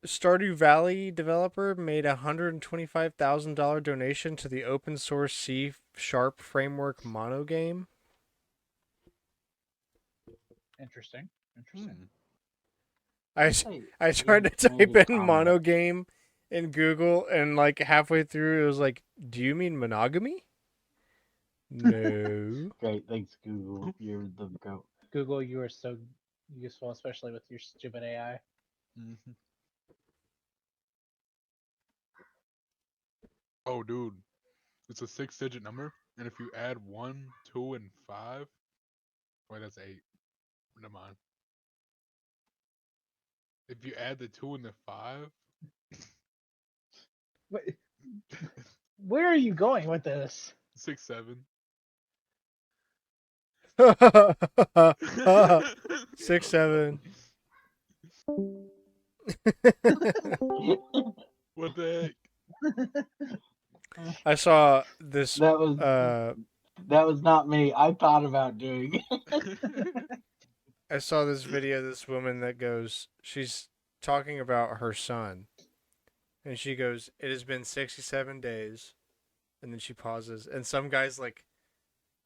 Speaker 1: Stardew Valley developer made a $125,000 donation to the open source C# framework mono game.
Speaker 4: Interesting. Interesting.
Speaker 1: I tried to
Speaker 2: Made
Speaker 1: type
Speaker 2: a
Speaker 1: in
Speaker 2: comment.
Speaker 1: mono game in Google, and like halfway through, it was like, "Do you mean monogamy?" No.
Speaker 2: Great, thanks, Google. You're the goat.
Speaker 4: Google, you are so useful, especially with your stupid AI.
Speaker 3: Mhm. Oh, dude, it's a 6-digit number, and if you add 1, 2, and 5, wait, that's 8. Never mind. If you add the 2 and the 5,
Speaker 4: Wait, where are you going with this?
Speaker 3: 6, 7.
Speaker 1: 6, 7.
Speaker 3: What the
Speaker 1: I saw this.
Speaker 2: That was
Speaker 1: Uh,
Speaker 2: that was not me. I thought about doing it.
Speaker 3: heck?
Speaker 1: I saw this video of this woman that goes, she's talking about her son. And she goes, "It has been 67 days." And then she pauses. And some guy's like,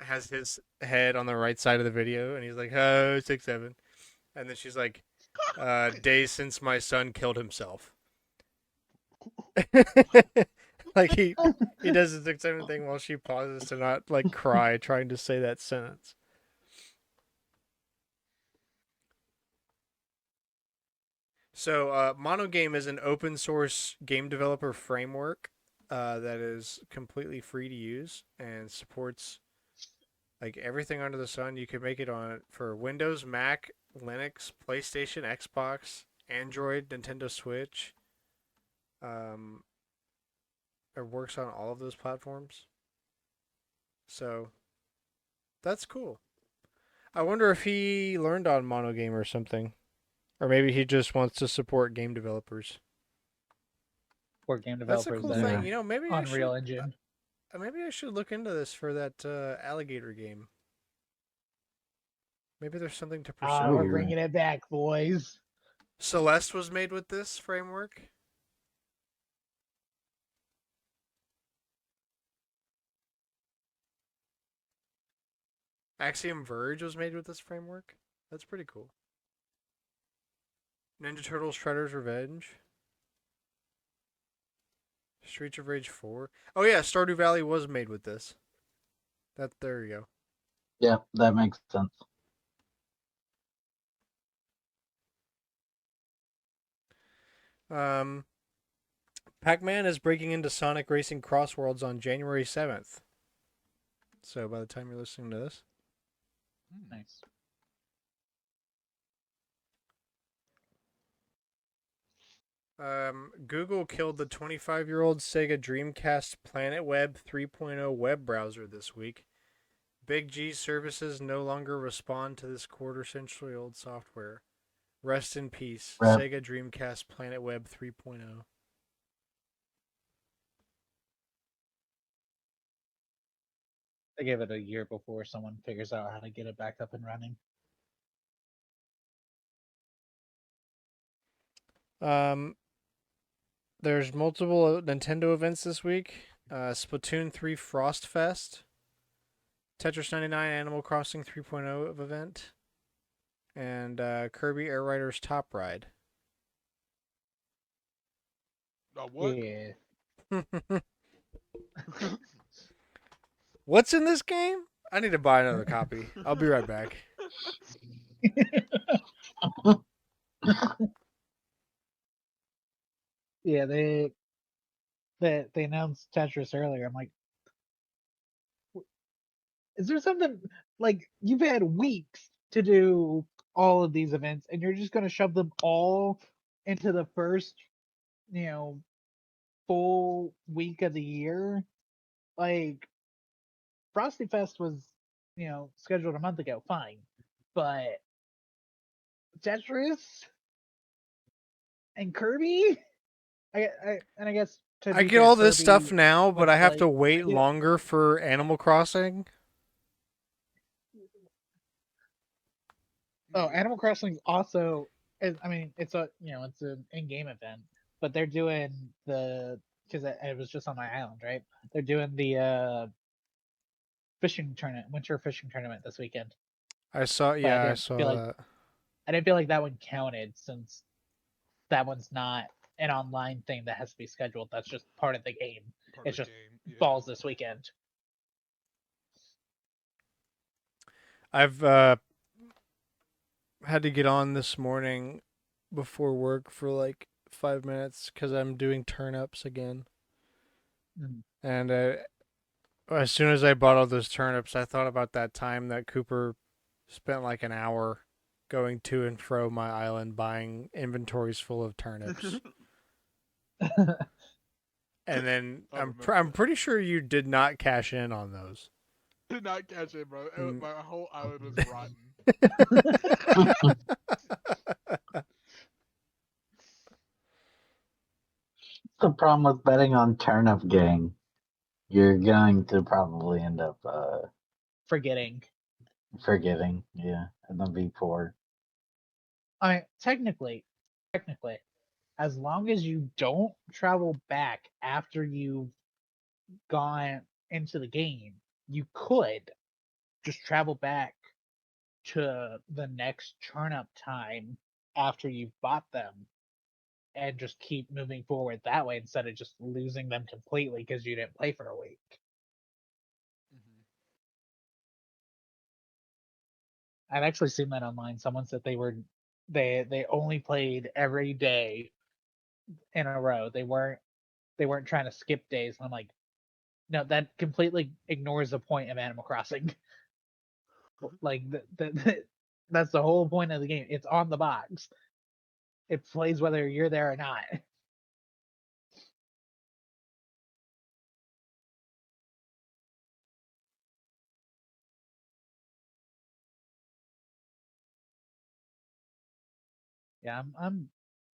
Speaker 1: has his head on the right side of the video. And he's like, "Oh, 6, 7." And then she's like, "Days since my son killed himself." Like he does the 6, 7 thing while she pauses to not like cry trying to say that sentence. So, Monogame is an open source game developer framework that is completely free to use and supports like everything under the sun. You can make it on for Windows, Mac, Linux, PlayStation, Xbox, Android, Nintendo Switch. Um, it works on all of those platforms. So, that's cool. I wonder if he learned on Monogame or something. Or maybe he just wants to support game developers.
Speaker 4: For game
Speaker 1: That's a
Speaker 4: developers
Speaker 1: cool
Speaker 4: that
Speaker 1: thing.
Speaker 4: are
Speaker 1: You know,
Speaker 4: Unreal Engine.
Speaker 1: maybe I should look into this for that alligator game. Maybe there's something to
Speaker 4: Ah, we're
Speaker 1: pursue.
Speaker 2: Ooh.
Speaker 4: bringing it back, boys.
Speaker 1: Celeste was made with this framework. Axiom Verge was made with this framework. That's pretty cool. Ninja Turtles Shredder's Revenge. Streets of Rage 4. Oh yeah, Stardew Valley was made with this. There you go.
Speaker 2: Yeah, that makes sense.
Speaker 1: Pac-Man is breaking into Sonic Racing Crossworlds on January 7th. So by the time you're listening to this,
Speaker 4: Nice.
Speaker 1: Google killed the 25-year-old Sega Dreamcast Planet Web 3.0 web browser this week. Big G services no longer respond to this quarter-century-old software. Rest in peace,
Speaker 2: Rep.
Speaker 1: Sega Dreamcast Planet Web 3.0.
Speaker 4: They give it a year before someone figures out how to get it back up and running.
Speaker 1: There's multiple Nintendo events this week. Splatoon 3 Frost Fest, Tetris 99 Animal Crossing 3.0 event, and Kirby Air Riders Top Ride.
Speaker 3: What?
Speaker 4: Yeah.
Speaker 1: What's in this game? I need to buy another copy. I'll be right back.
Speaker 4: Yeah, they announced Tetris earlier. I'm like, is there something like you've had weeks to do all of these events and you're just gonna shove them all into the first, you know, full week of the year? Like Frosty Fest was, scheduled a month ago, fine. But Tetris and Kirby? I guess to
Speaker 1: I
Speaker 4: be
Speaker 1: get
Speaker 4: fair,
Speaker 1: all this stuff
Speaker 4: Kirby
Speaker 1: now, but
Speaker 4: was
Speaker 1: I have to
Speaker 4: like
Speaker 1: wait longer for Animal Crossing.
Speaker 4: Oh, Animal Crossing also is, I mean, it's an in-game event, but they're doing because it was just on my island, right? They're doing the fishing tournament, winter fishing tournament this weekend.
Speaker 1: I saw
Speaker 4: But
Speaker 1: I saw that.
Speaker 4: I didn't feel like that one counted since that one's not an online thing that has to be scheduled. That's just part of the game.
Speaker 3: Part of
Speaker 4: It's
Speaker 3: the
Speaker 4: just
Speaker 3: game. Yeah.
Speaker 4: balls this weekend.
Speaker 1: I've had to get on this morning before work for like 5 minutes because I'm doing turnips again.
Speaker 4: Mhm.
Speaker 1: And as soon as I bought all those turnips, I thought about that time that Cooper spent like an hour going to and fro my island buying inventories full of turnips. And then
Speaker 3: I
Speaker 1: I'm
Speaker 3: remember
Speaker 1: I'm
Speaker 3: that.
Speaker 1: pretty sure you did not cash in on those.
Speaker 3: Did not catch it, bro.
Speaker 1: Mm.
Speaker 3: My whole island was rotten.
Speaker 2: The problem with betting on turnip gang. You're going to probably end up
Speaker 4: Forgetting.
Speaker 2: forgetting, yeah, and then be poor.
Speaker 4: I mean, technically, as long as you don't travel back after you've gone into the game, you could just travel back to the next turn up time after you've bought them and just keep moving forward that way instead of just losing them completely because you didn't play for a week.
Speaker 3: Mm-hmm.
Speaker 4: I've actually seen that online. Someone said they only played every day in a row. They weren't trying to skip days. And I'm like, no, that completely ignores the point of Animal Crossing. Like that's the whole point of the game. It's on the box. It plays whether you're there or not. Yeah, I'm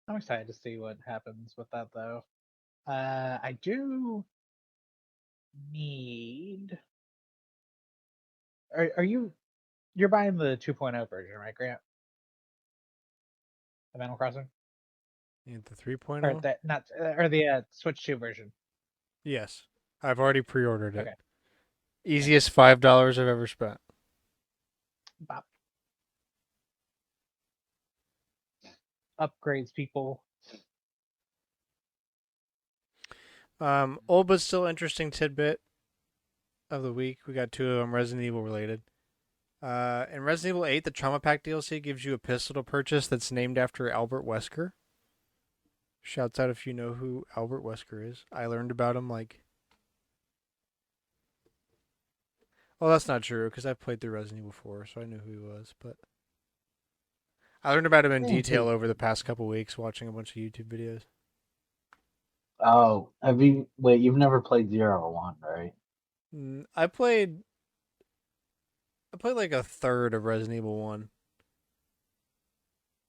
Speaker 4: excited to see what happens with that though. I do need. Are you're buying the 2.0 version, right, Grant? Of Animal Crossing,
Speaker 1: And the
Speaker 4: or
Speaker 1: 3.0?
Speaker 4: that not or the Switch 2 version?
Speaker 1: Yes. I've already pre-ordered it.
Speaker 4: Okay, nice.
Speaker 1: Easiest $5 I've ever spent.
Speaker 4: Bop. Upgrades, people.
Speaker 1: Old but still interesting tidbit of the week. We got two of them Resident Evil related. In Resident Evil 8, the Trauma Pack DLC gives you a pistol to purchase that's named after Albert Wesker. Shouts out if you know who Albert Wesker is. I learned about him well, that's not true because I played through Resident Evil 4, so I knew who he was. But I learned about him in detail over the past couple weeks watching a bunch of YouTube videos.
Speaker 2: Oh, wait, you've never played 0 or 1, right?
Speaker 1: I played like a third of Resident Evil 1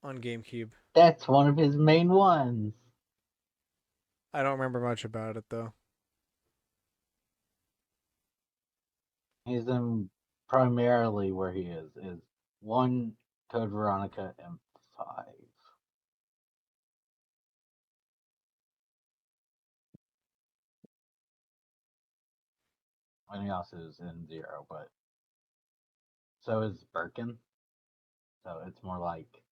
Speaker 1: on GameCube.
Speaker 2: That's one of his main ones.
Speaker 1: I don't remember much about it though.
Speaker 2: He's in primarily where he is 1, Code Veronica, and 5. And he also is in 0, but so is Birkin. So it's more like,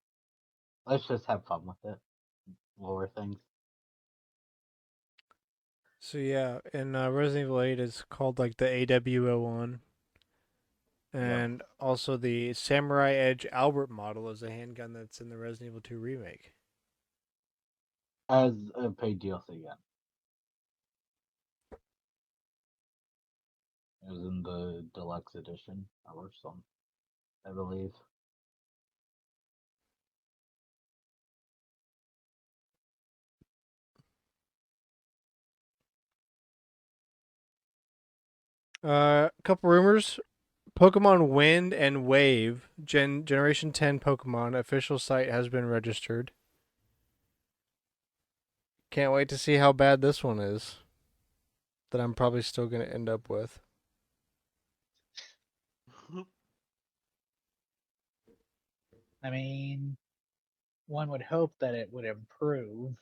Speaker 2: let's just have fun with it. Lower things.
Speaker 1: So yeah, in Resident Evil 8 it's called like the AW01. And also the Samurai Edge Albert model is a handgun that's in the Resident Evil 2 remake.
Speaker 2: As a paid DLC again. It was in the deluxe edition or something, I believe.
Speaker 1: A couple rumors. Pokemon Wind and Wave Generation 10 Pokemon official site has been registered. Can't wait to see how bad this one is. That I'm probably still going to end up with.
Speaker 4: I mean, one would hope that it would improve,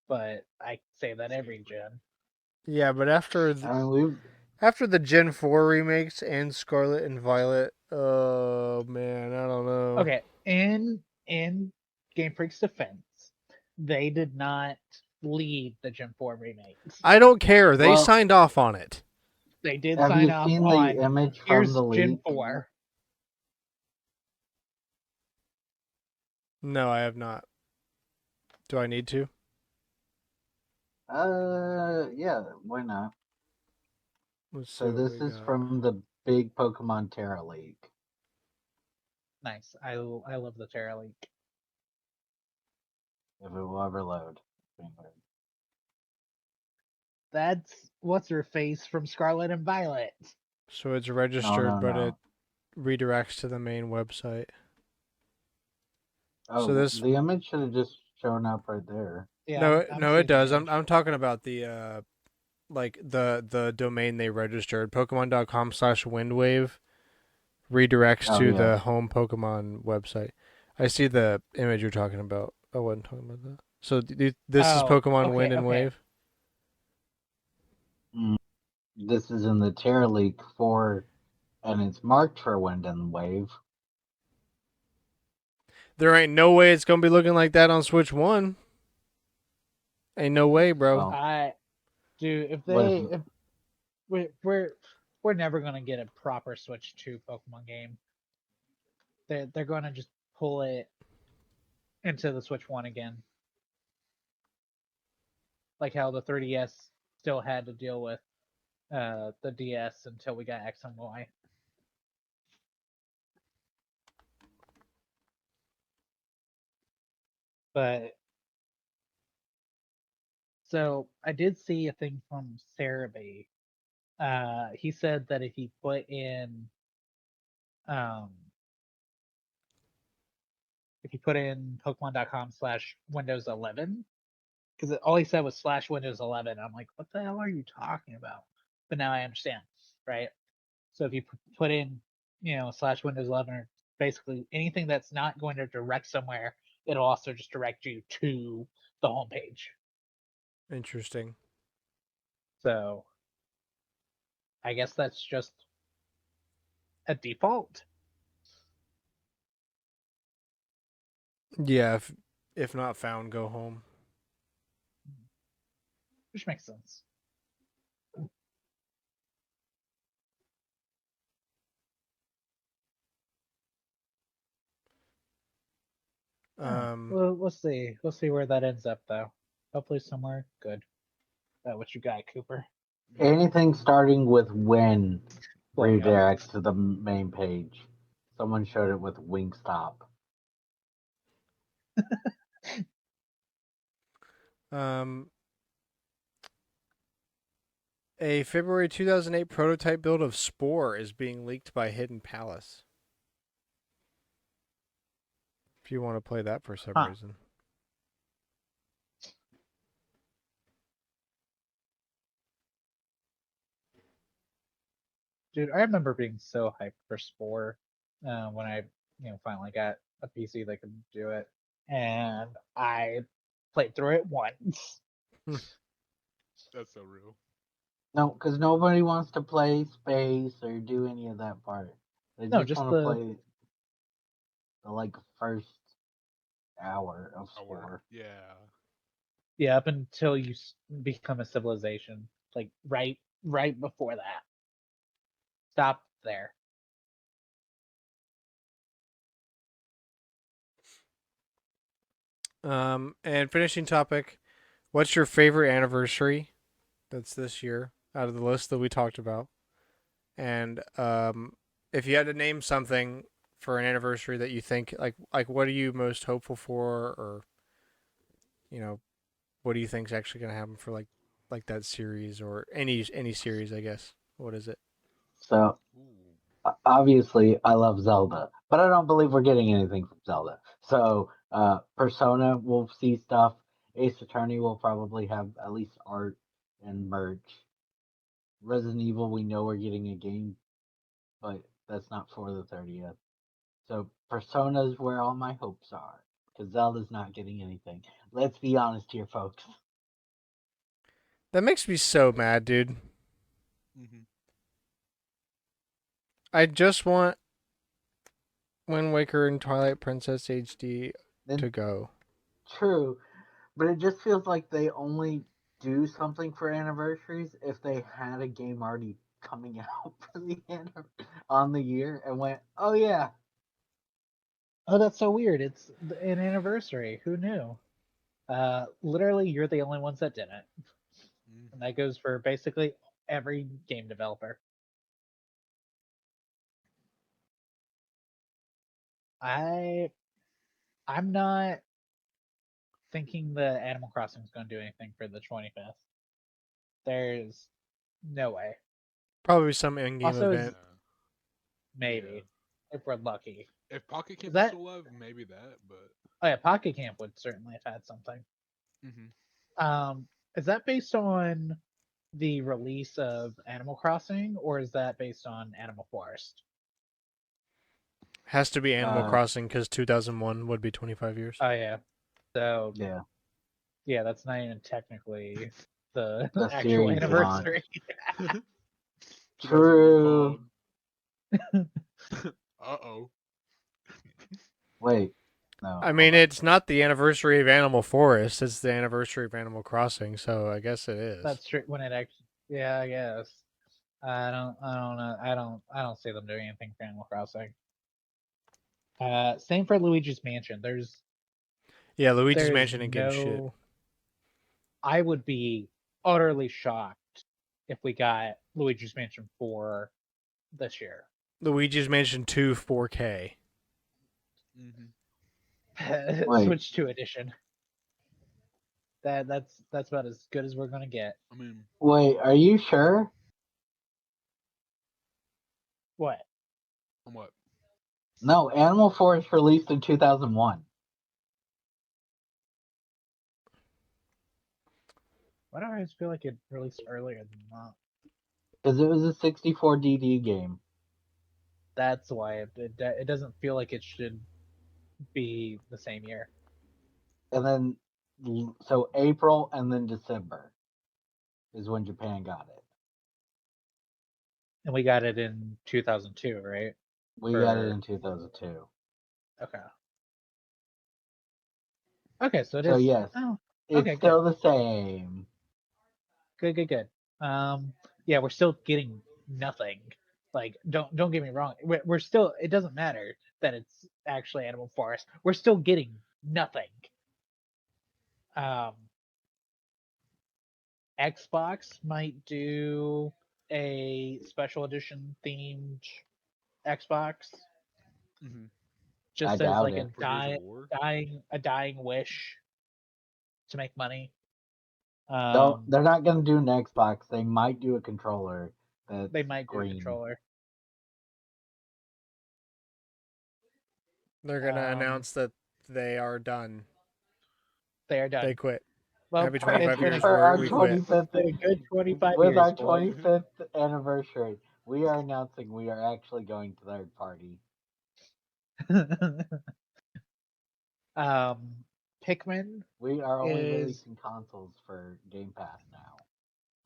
Speaker 4: but I say that every gen.
Speaker 1: Yeah, but after the Gen 4 remakes and Scarlet and Violet, oh man, I don't know.
Speaker 4: Okay, in Game Freak's defense, they did not lead the Gen 4 remakes.
Speaker 1: I don't care. They signed off on it.
Speaker 4: They did
Speaker 2: have
Speaker 4: sign
Speaker 2: you
Speaker 4: off
Speaker 2: seen
Speaker 4: on
Speaker 2: the image from
Speaker 4: here's
Speaker 2: the
Speaker 4: Gen
Speaker 2: leak?
Speaker 4: 4.
Speaker 1: No, I have not. Do I need to?
Speaker 2: Yeah, why not?
Speaker 1: Let's see
Speaker 2: So
Speaker 1: what
Speaker 2: this
Speaker 1: we
Speaker 2: is
Speaker 1: got.
Speaker 2: from the big Pokemon Terra leak.
Speaker 4: Nice. I love the Terra leak.
Speaker 2: If it will ever load.
Speaker 4: That's what's her face from Scarlet and Violet.
Speaker 1: So it's registered, but
Speaker 2: No.
Speaker 1: it redirects to the main website.
Speaker 2: Oh,
Speaker 1: So this
Speaker 2: the image should have just shown up right there.
Speaker 4: Yeah,
Speaker 1: no, it does. I'm talking about the like the domain they registered. Pokemon.com/windwave redirects to the home Pokemon website. I see the image you're talking about. I wasn't talking about that. So this is Pokemon Wind and Wave.
Speaker 2: This is in the Terra leak and it's marked for Wind and Wave.
Speaker 1: There ain't no way it's gonna be looking like that on Switch 1. Ain't no way, bro.
Speaker 4: If we're never gonna get a proper Switch 2 Pokemon game. They're gonna just pull it into the Switch 1 again. Like how the 3DS still had to deal with the DS until we got X and Y. But so I did see a thing from Cerebi. He said that if he put in if you put in Pokemon.com/Windows 11, because all he said was /Windows 11. I'm like, what the hell are you talking about? But now I understand, right? So if you put in, /Windows 11, or basically anything that's not going to direct somewhere, it'll also just direct you to the homepage.
Speaker 1: Interesting.
Speaker 4: So I guess that's just a default.
Speaker 1: Yeah, if not found, go home.
Speaker 4: Which makes sense. Well, we'll see. We'll see where that ends up, though. Hopefully somewhere good. What you got, Cooper?
Speaker 2: Anything starting with when
Speaker 4: Blowing up.
Speaker 2: redirects to the main page. Someone showed it with Wingstop.
Speaker 1: A February 2008 prototype build of Spore is being leaked by Hidden Palace. If you want to play that for some reason.
Speaker 4: Dude, I remember being so hyped for Spore when I, finally got a PC that could do it, and I played through it once.
Speaker 3: That's so real.
Speaker 2: No, because nobody wants to play space or do any of that part. They
Speaker 4: No,
Speaker 2: just
Speaker 4: just
Speaker 2: want to play the first hour of Spore.
Speaker 3: Yeah.
Speaker 4: Up until you become a civilization, like right before that. Stop there.
Speaker 1: And finishing topic, what's your favorite anniversary that's this year out of the list that we talked about? And if you had to name something for an anniversary that you think like what are you most hopeful for, or what do you think is actually going to happen for like that series or any series, I guess. What is it?
Speaker 2: So obviously I love Zelda, but I don't believe we're getting anything from Zelda. So Persona will see stuff. Ace Attorney will probably have at least art and merch. Resident Evil, we know we're getting a game, but that's not for the 30th. So Persona's where all my hopes are, because Zelda's not getting anything. Let's be honest here, folks.
Speaker 1: That makes me so mad, dude.
Speaker 3: Mm-hmm.
Speaker 1: I just want Wind Waker and Twilight Princess HD to go.
Speaker 2: True, but it just feels like they only do something for anniversaries if they had a game already coming out for the on the year and went, oh yeah.
Speaker 4: Oh, that's so weird. It's an anniversary. Who knew? Literally, you're the only ones that didn't. And that goes for basically every game developer. I'm not thinking the Animal Crossing is going to do anything for the 25th. There's no way.
Speaker 1: Probably some in-game
Speaker 4: Also,
Speaker 1: event.
Speaker 4: Maybe if we're lucky.
Speaker 3: If Pocket Camp
Speaker 4: that,
Speaker 3: still alive, maybe that. But
Speaker 4: oh yeah, Pocket Camp would certainly have had something. Is that based on the release of Animal Crossing, or is that based on Animal Forest?
Speaker 1: Has to be Animal Crossing because 2001 would be 25 years.
Speaker 4: Oh yeah. So
Speaker 2: yeah,
Speaker 4: that's not even technically the actual
Speaker 2: series
Speaker 4: anniversary.
Speaker 2: True.
Speaker 3: Uh-oh.
Speaker 2: Wait. No.
Speaker 1: I mean, it's not the anniversary of Animal Forest; it's the anniversary of Animal Crossing. So I guess it is.
Speaker 4: That's true. When it actually, yeah, I guess. I don't know. I don't see them doing anything for Animal Crossing. Same for Luigi's Mansion.
Speaker 1: Luigi's Mansion ain't getting shit.
Speaker 4: I would be utterly shocked if we got Luigi's Mansion 4 this year.
Speaker 1: Luigi's Mansion 2 4K.
Speaker 4: Switch 2 edition. That's about as good as we're gonna get.
Speaker 3: I mean,
Speaker 2: wait, are you sure?
Speaker 4: What?
Speaker 3: What?
Speaker 2: No, Animal Forest released in 2001.
Speaker 4: Why do I always feel like it released earlier than that?
Speaker 2: Because it was a 64 DD game.
Speaker 4: That's why it doesn't feel like it should be the same year.
Speaker 2: And then, so April and then December is when Japan got it.
Speaker 4: And we got it in 2002, right?
Speaker 2: We got it in 2002.
Speaker 4: Okay. Okay, so it
Speaker 2: So
Speaker 4: is.
Speaker 2: yes,
Speaker 4: Oh,
Speaker 2: it's
Speaker 4: okay,
Speaker 2: still the same.
Speaker 4: good. Yeah, we're still getting nothing. Like, don't get me wrong. We're still. It doesn't matter that it's actually Animal Forest. We're still getting nothing. Um, Xbox might do a special edition themed Xbox,
Speaker 3: Mm-hmm.
Speaker 2: I
Speaker 4: just as
Speaker 2: doubt
Speaker 4: like
Speaker 2: it.
Speaker 3: For Gears of War.
Speaker 4: a dying wish to make money.
Speaker 2: No, they're not going to do an Xbox. They might do a controller that's
Speaker 4: They might do a
Speaker 2: green.
Speaker 4: controller.
Speaker 1: They're gonna announce that they are done.
Speaker 4: They are done.
Speaker 1: They quit.
Speaker 4: Well,
Speaker 1: Happy
Speaker 4: it's
Speaker 1: 25
Speaker 4: been
Speaker 1: years.
Speaker 2: For our
Speaker 1: We quit.
Speaker 2: 25th,
Speaker 4: a good 25
Speaker 2: with
Speaker 4: years.
Speaker 2: our
Speaker 4: boy.
Speaker 2: 25th anniversary, we are announcing we are actually going to third party.
Speaker 4: Pikmin
Speaker 2: We are only
Speaker 4: is
Speaker 2: releasing consoles for Game Pass now.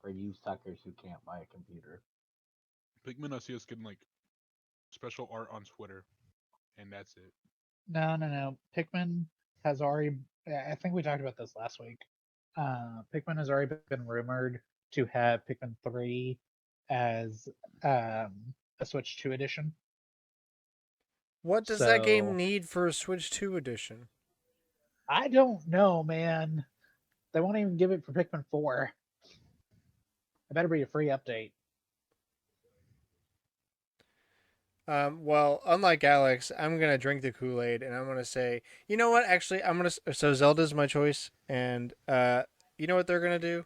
Speaker 2: For you suckers who can't buy a computer.
Speaker 3: Pikmin, I see us getting like special art on Twitter, and that's it.
Speaker 4: no. Pikmin has already. I think we talked about this last week. Pikmin has already been rumored to have Pikmin 3 as a Switch 2 edition.
Speaker 1: What does that game need for a Switch 2 edition?
Speaker 4: I don't know, man. They won't even give it for Pikmin 4. It better be a free update.
Speaker 1: Well, unlike Alex, I'm gonna drink the Kool-Aid and I'm gonna say, you know what? Actually, I'm gonna. So Zelda's my choice, and you know what they're gonna do?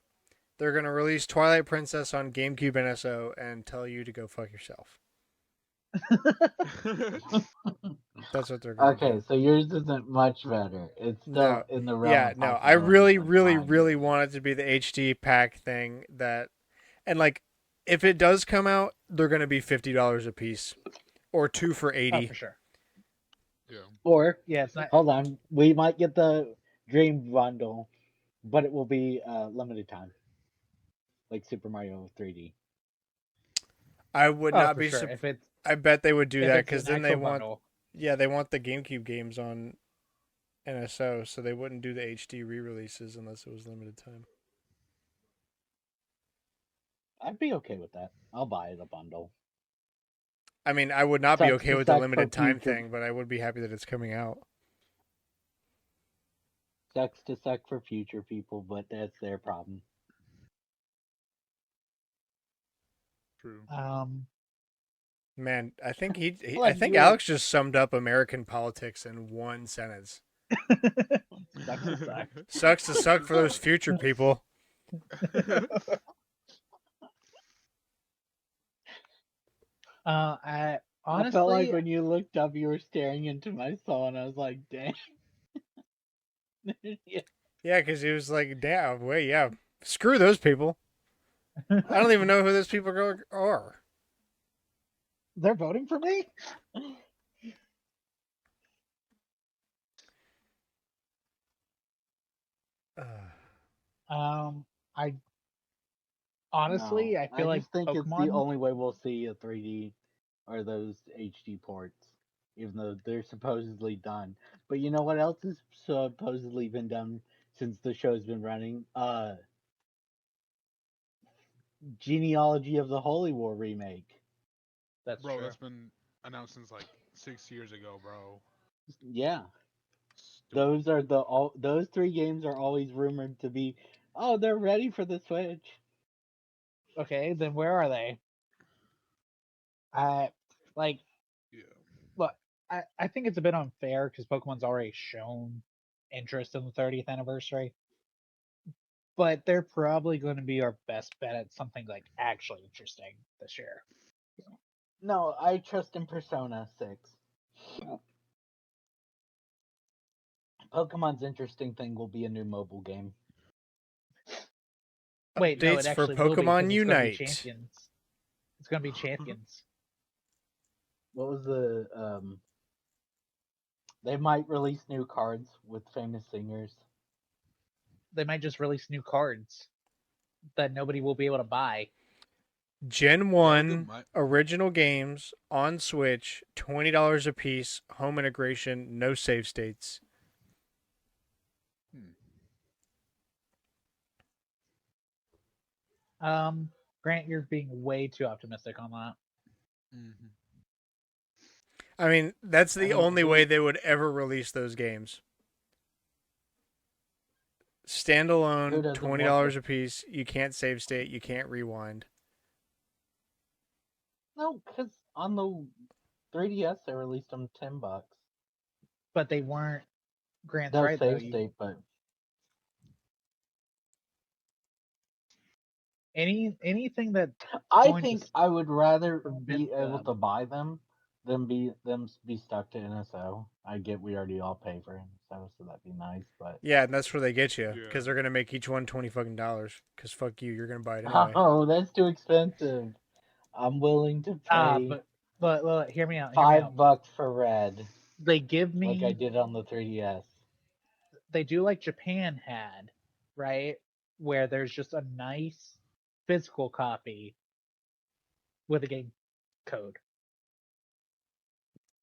Speaker 1: They're gonna release Twilight Princess on GameCube NSO and tell you to go fuck yourself. That's what they're gonna do.
Speaker 2: Okay, so yours isn't much better. It's still
Speaker 1: No,
Speaker 2: in the realm
Speaker 1: yeah,
Speaker 2: of
Speaker 1: no. I
Speaker 2: possibility.
Speaker 1: really want it to be the HD pack thing that, and like, if it does come out, they're gonna be $50 a piece, or two for
Speaker 4: Oh,
Speaker 1: 80.
Speaker 4: for sure.
Speaker 3: Yeah.
Speaker 2: Or,
Speaker 4: Yeah, it's not.
Speaker 2: hold on, we might get the Dream Bundle, but it will be limited time. Like Super Mario 3D.
Speaker 1: I would
Speaker 4: Oh,
Speaker 1: not
Speaker 4: for
Speaker 1: be.
Speaker 4: sure. If it's
Speaker 1: I bet they would do that
Speaker 4: an
Speaker 1: because then they
Speaker 4: actual
Speaker 1: want.
Speaker 4: bundle.
Speaker 1: Yeah, they want the GameCube games on NSO, so they wouldn't do the HD re-releases unless it was limited time.
Speaker 2: I'd be okay with that. I'll buy the bundle.
Speaker 1: I mean, I would not be
Speaker 2: Sucks
Speaker 1: okay
Speaker 2: to
Speaker 1: with the
Speaker 2: suck for
Speaker 1: limited time
Speaker 2: future.
Speaker 1: thing, but I would be happy that it's coming out.
Speaker 2: Sucks to suck for future people, but that's their problem.
Speaker 3: True.
Speaker 1: Man, I think I
Speaker 2: Like
Speaker 1: think
Speaker 2: you.
Speaker 1: Alex just summed up American politics in one sentence.
Speaker 4: Sucks to suck.
Speaker 1: Sucks to suck for those future people.
Speaker 4: I honestly,
Speaker 2: I felt like when you looked up, you were staring into my soul, and I was like, "Dang." Yeah.
Speaker 1: Yeah, because he was like, "Damn, wait, yeah, screw those people. I don't even know who those people are."
Speaker 4: they're voting for me. I honestly,
Speaker 2: No,
Speaker 4: I
Speaker 2: I
Speaker 4: feel like
Speaker 2: just think it's the
Speaker 4: Pokemon.
Speaker 2: only way we'll see a 3D or those HD ports, even though they're supposedly done. But you know what else has supposedly been done since the show's been running? Genealogy of the Holy War remake.
Speaker 4: That's
Speaker 3: Bro,
Speaker 4: true.
Speaker 3: that's been announced since like 6 years ago, bro.
Speaker 2: Yeah,
Speaker 3: Stupid.
Speaker 2: those three games are always rumored to be. Oh, they're ready for the Switch.
Speaker 4: Okay, then where are they? I like.
Speaker 3: Yeah.
Speaker 4: Look, I think it's a bit unfair because Pokemon's already shown interest in the 30th anniversary, but they're probably going to be our best bet at something like actually interesting this year.
Speaker 2: No, I trust in Persona 6. Pokemon's interesting thing will be a new mobile game.
Speaker 4: Wait, no, it
Speaker 1: Updates for
Speaker 4: actually will be because
Speaker 1: Pokemon
Speaker 4: it's going to be
Speaker 1: Unite.
Speaker 4: champions. It's going to be champions.
Speaker 2: What was the They might release new cards with famous singers.
Speaker 4: They might just release new cards that nobody will be able to buy.
Speaker 1: Gen
Speaker 3: Galaga
Speaker 1: 1
Speaker 3: might.
Speaker 1: original games on Switch, $20 a piece, home integration, no save states.
Speaker 3: Hmm.
Speaker 4: Grant, you're being way too optimistic on that.
Speaker 3: Mm-hmm.
Speaker 1: I mean, that's the
Speaker 2: I mean,
Speaker 1: only way they would ever release those games.
Speaker 2: Who
Speaker 1: Standalone,
Speaker 2: doesn't want
Speaker 1: $20 a piece. You can't save state. You can't rewind.
Speaker 2: No, because on the 3DS they released them $10.
Speaker 4: But they weren't. Grant's
Speaker 2: No
Speaker 4: right though.
Speaker 2: save state, but
Speaker 4: Anything that
Speaker 2: I
Speaker 4: going to
Speaker 2: think I would rather
Speaker 4: prevent
Speaker 2: be able
Speaker 4: them.
Speaker 2: to buy them than be stuck to NSO. I get we already all pay for NSO, so that'd be nice. But
Speaker 1: Yeah, and that's where they get you
Speaker 3: Yeah.
Speaker 1: because they're gonna make each one $20 fucking. Because fuck you, you're gonna buy it anyway.
Speaker 2: oh, that's too expensive. I'm willing to pay
Speaker 4: But hear me out. Hear me out.
Speaker 2: $5 for red,
Speaker 4: They give
Speaker 2: like I
Speaker 4: me.
Speaker 2: did on the 3DS.
Speaker 4: They do like Japan had, right? Where there's just a nice physical copy with a game code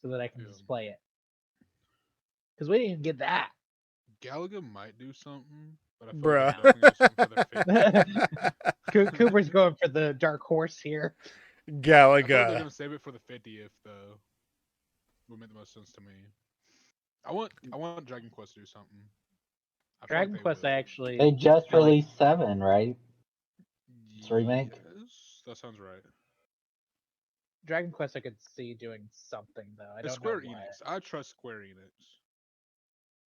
Speaker 4: so that I can
Speaker 3: Yeah.
Speaker 4: display it. Because we didn't get that.
Speaker 3: Galaga might do something, but I feel
Speaker 1: Bruh.
Speaker 3: like they're definitely do something for their 50th.
Speaker 4: Cooper's going for the dark horse here.
Speaker 3: I feel like they're
Speaker 1: Galaga.
Speaker 3: gonna save it for the 50th though. Would make the most sense to me. I want Dragon Quest to do something. I feel like
Speaker 4: Dragon
Speaker 3: they
Speaker 4: Quest,
Speaker 3: will.
Speaker 4: I actually
Speaker 2: They just
Speaker 4: feel like
Speaker 2: released 7, right? It's a remake?
Speaker 3: Yes, that sounds right.
Speaker 4: Dragon Quest I could see doing something though. I
Speaker 3: It's
Speaker 4: don't know
Speaker 3: Square
Speaker 4: what.
Speaker 3: Enix. I trust Square Enix.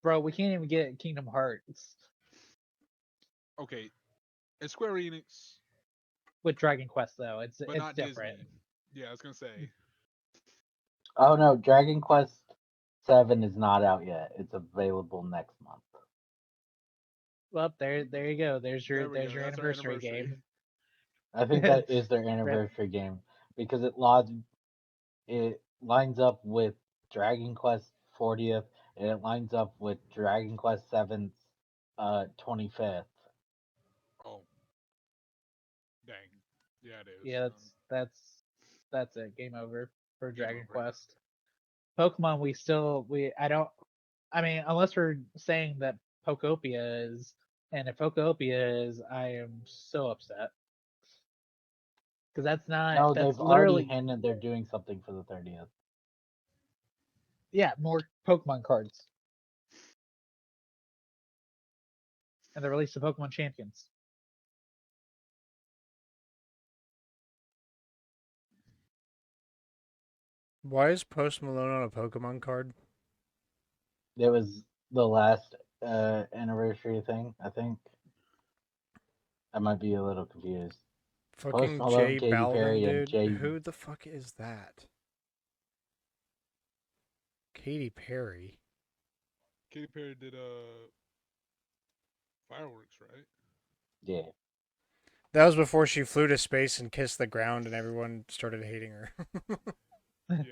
Speaker 4: Bro, we can't even get Kingdom Hearts
Speaker 3: Okay, it's Square Enix,
Speaker 4: with Dragon Quest though. It's
Speaker 3: but not
Speaker 4: different.
Speaker 3: Disney. Yeah, I was gonna say.
Speaker 2: Oh no, Dragon Quest 7 is not out yet. It's available next month.
Speaker 4: Well, there you go. There's
Speaker 3: There we
Speaker 4: your
Speaker 3: go. That's our
Speaker 4: anniversary
Speaker 3: anniversary.
Speaker 4: game.
Speaker 2: I think that is their anniversary game because it lines up with Dragon Quest 40th and it lines up with Dragon Quest 7's 25th.
Speaker 3: Oh, dang. Yeah, it is.
Speaker 4: Yeah, that's it. Game over for
Speaker 3: Game
Speaker 4: Dragon
Speaker 3: over.
Speaker 4: Quest. Pokemon, I don't. I mean, unless we're saying that Pokopia is, and if Pokopia is, I am so upset because that's not.
Speaker 2: No,
Speaker 4: That's
Speaker 2: they've already
Speaker 4: literally
Speaker 2: hinted they're doing something for the 30th.
Speaker 4: yeah, more Pokemon cards, and the release of Pokemon Champions.
Speaker 1: Why is Post Malone on a Pokemon card?
Speaker 2: It was the last anniversary thing, I think. I might be a little confused. Post
Speaker 1: Fucking
Speaker 2: Malone,
Speaker 1: J
Speaker 2: Katy
Speaker 1: Balvin,
Speaker 2: Perry, and
Speaker 1: dude.
Speaker 2: Jay.
Speaker 1: Who the fuck is that? Katy Perry.
Speaker 3: Katy Perry did fireworks, right?
Speaker 2: Yeah.
Speaker 1: That was before she flew to space and kissed the ground, and everyone started hating her.
Speaker 3: Yeah.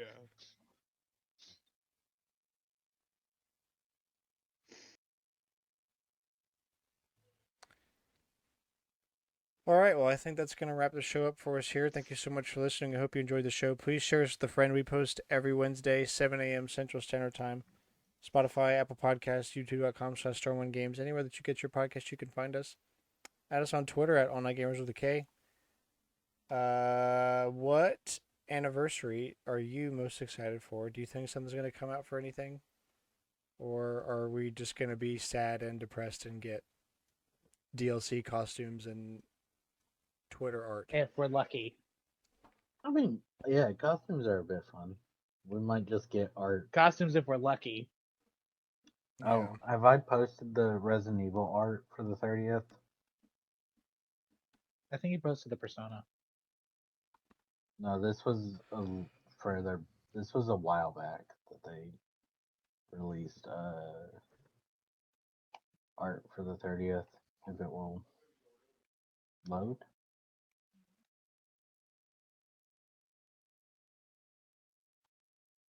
Speaker 1: All right, well, I think that's going to wrap the show up for us here. Thank you so much for listening. I hope you enjoyed the show. Please share us with a friend. We post every Wednesday, 7 a.m. Central Standard Time. Spotify, Apple Podcasts, YouTube.com/StormwindGames. Anywhere that you get your podcast, you can find us. Add us on Twitter at OnlineGamers with a K. What anniversary are you most excited for? Do you think something's going to come out for anything? Or are we just going to be sad and depressed and get DLC costumes and Twitter art?
Speaker 4: If we're lucky,
Speaker 2: I mean, yeah, costumes are a bit fun. We might just get art.
Speaker 4: costumes if we're lucky.
Speaker 1: Yeah.
Speaker 2: Oh, have I posted the Resident Evil art for the 30th?
Speaker 4: I think he posted the Persona.
Speaker 2: No, this was further. This was a while back that they released art for the 30th. If it will Load.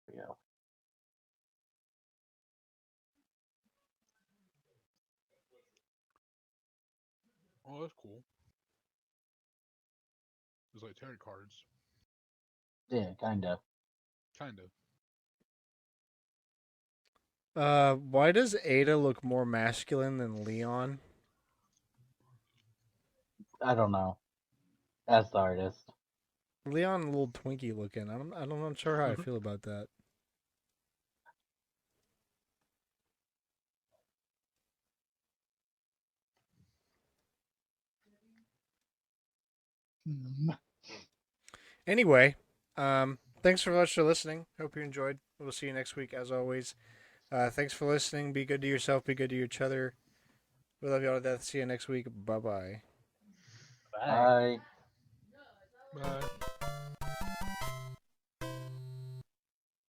Speaker 2: There we go.
Speaker 3: Oh, that's cool. It's like tarot cards,
Speaker 2: Yeah, kind of.
Speaker 3: kind of.
Speaker 1: Why does Ada look more masculine than Leon?
Speaker 2: I don't know. That's the artist.
Speaker 1: Leon a little twinky looking. I'm not sure how I feel about that.
Speaker 4: Hmm.
Speaker 1: Anyway, thanks so much for listening. Hope you enjoyed. We'll see you next week as always. Thanks for listening. Be good to yourself. Be good to each other. We love y'all to death. See you next week. Bye bye.
Speaker 4: Bye.
Speaker 2: Bye.
Speaker 3: Bye.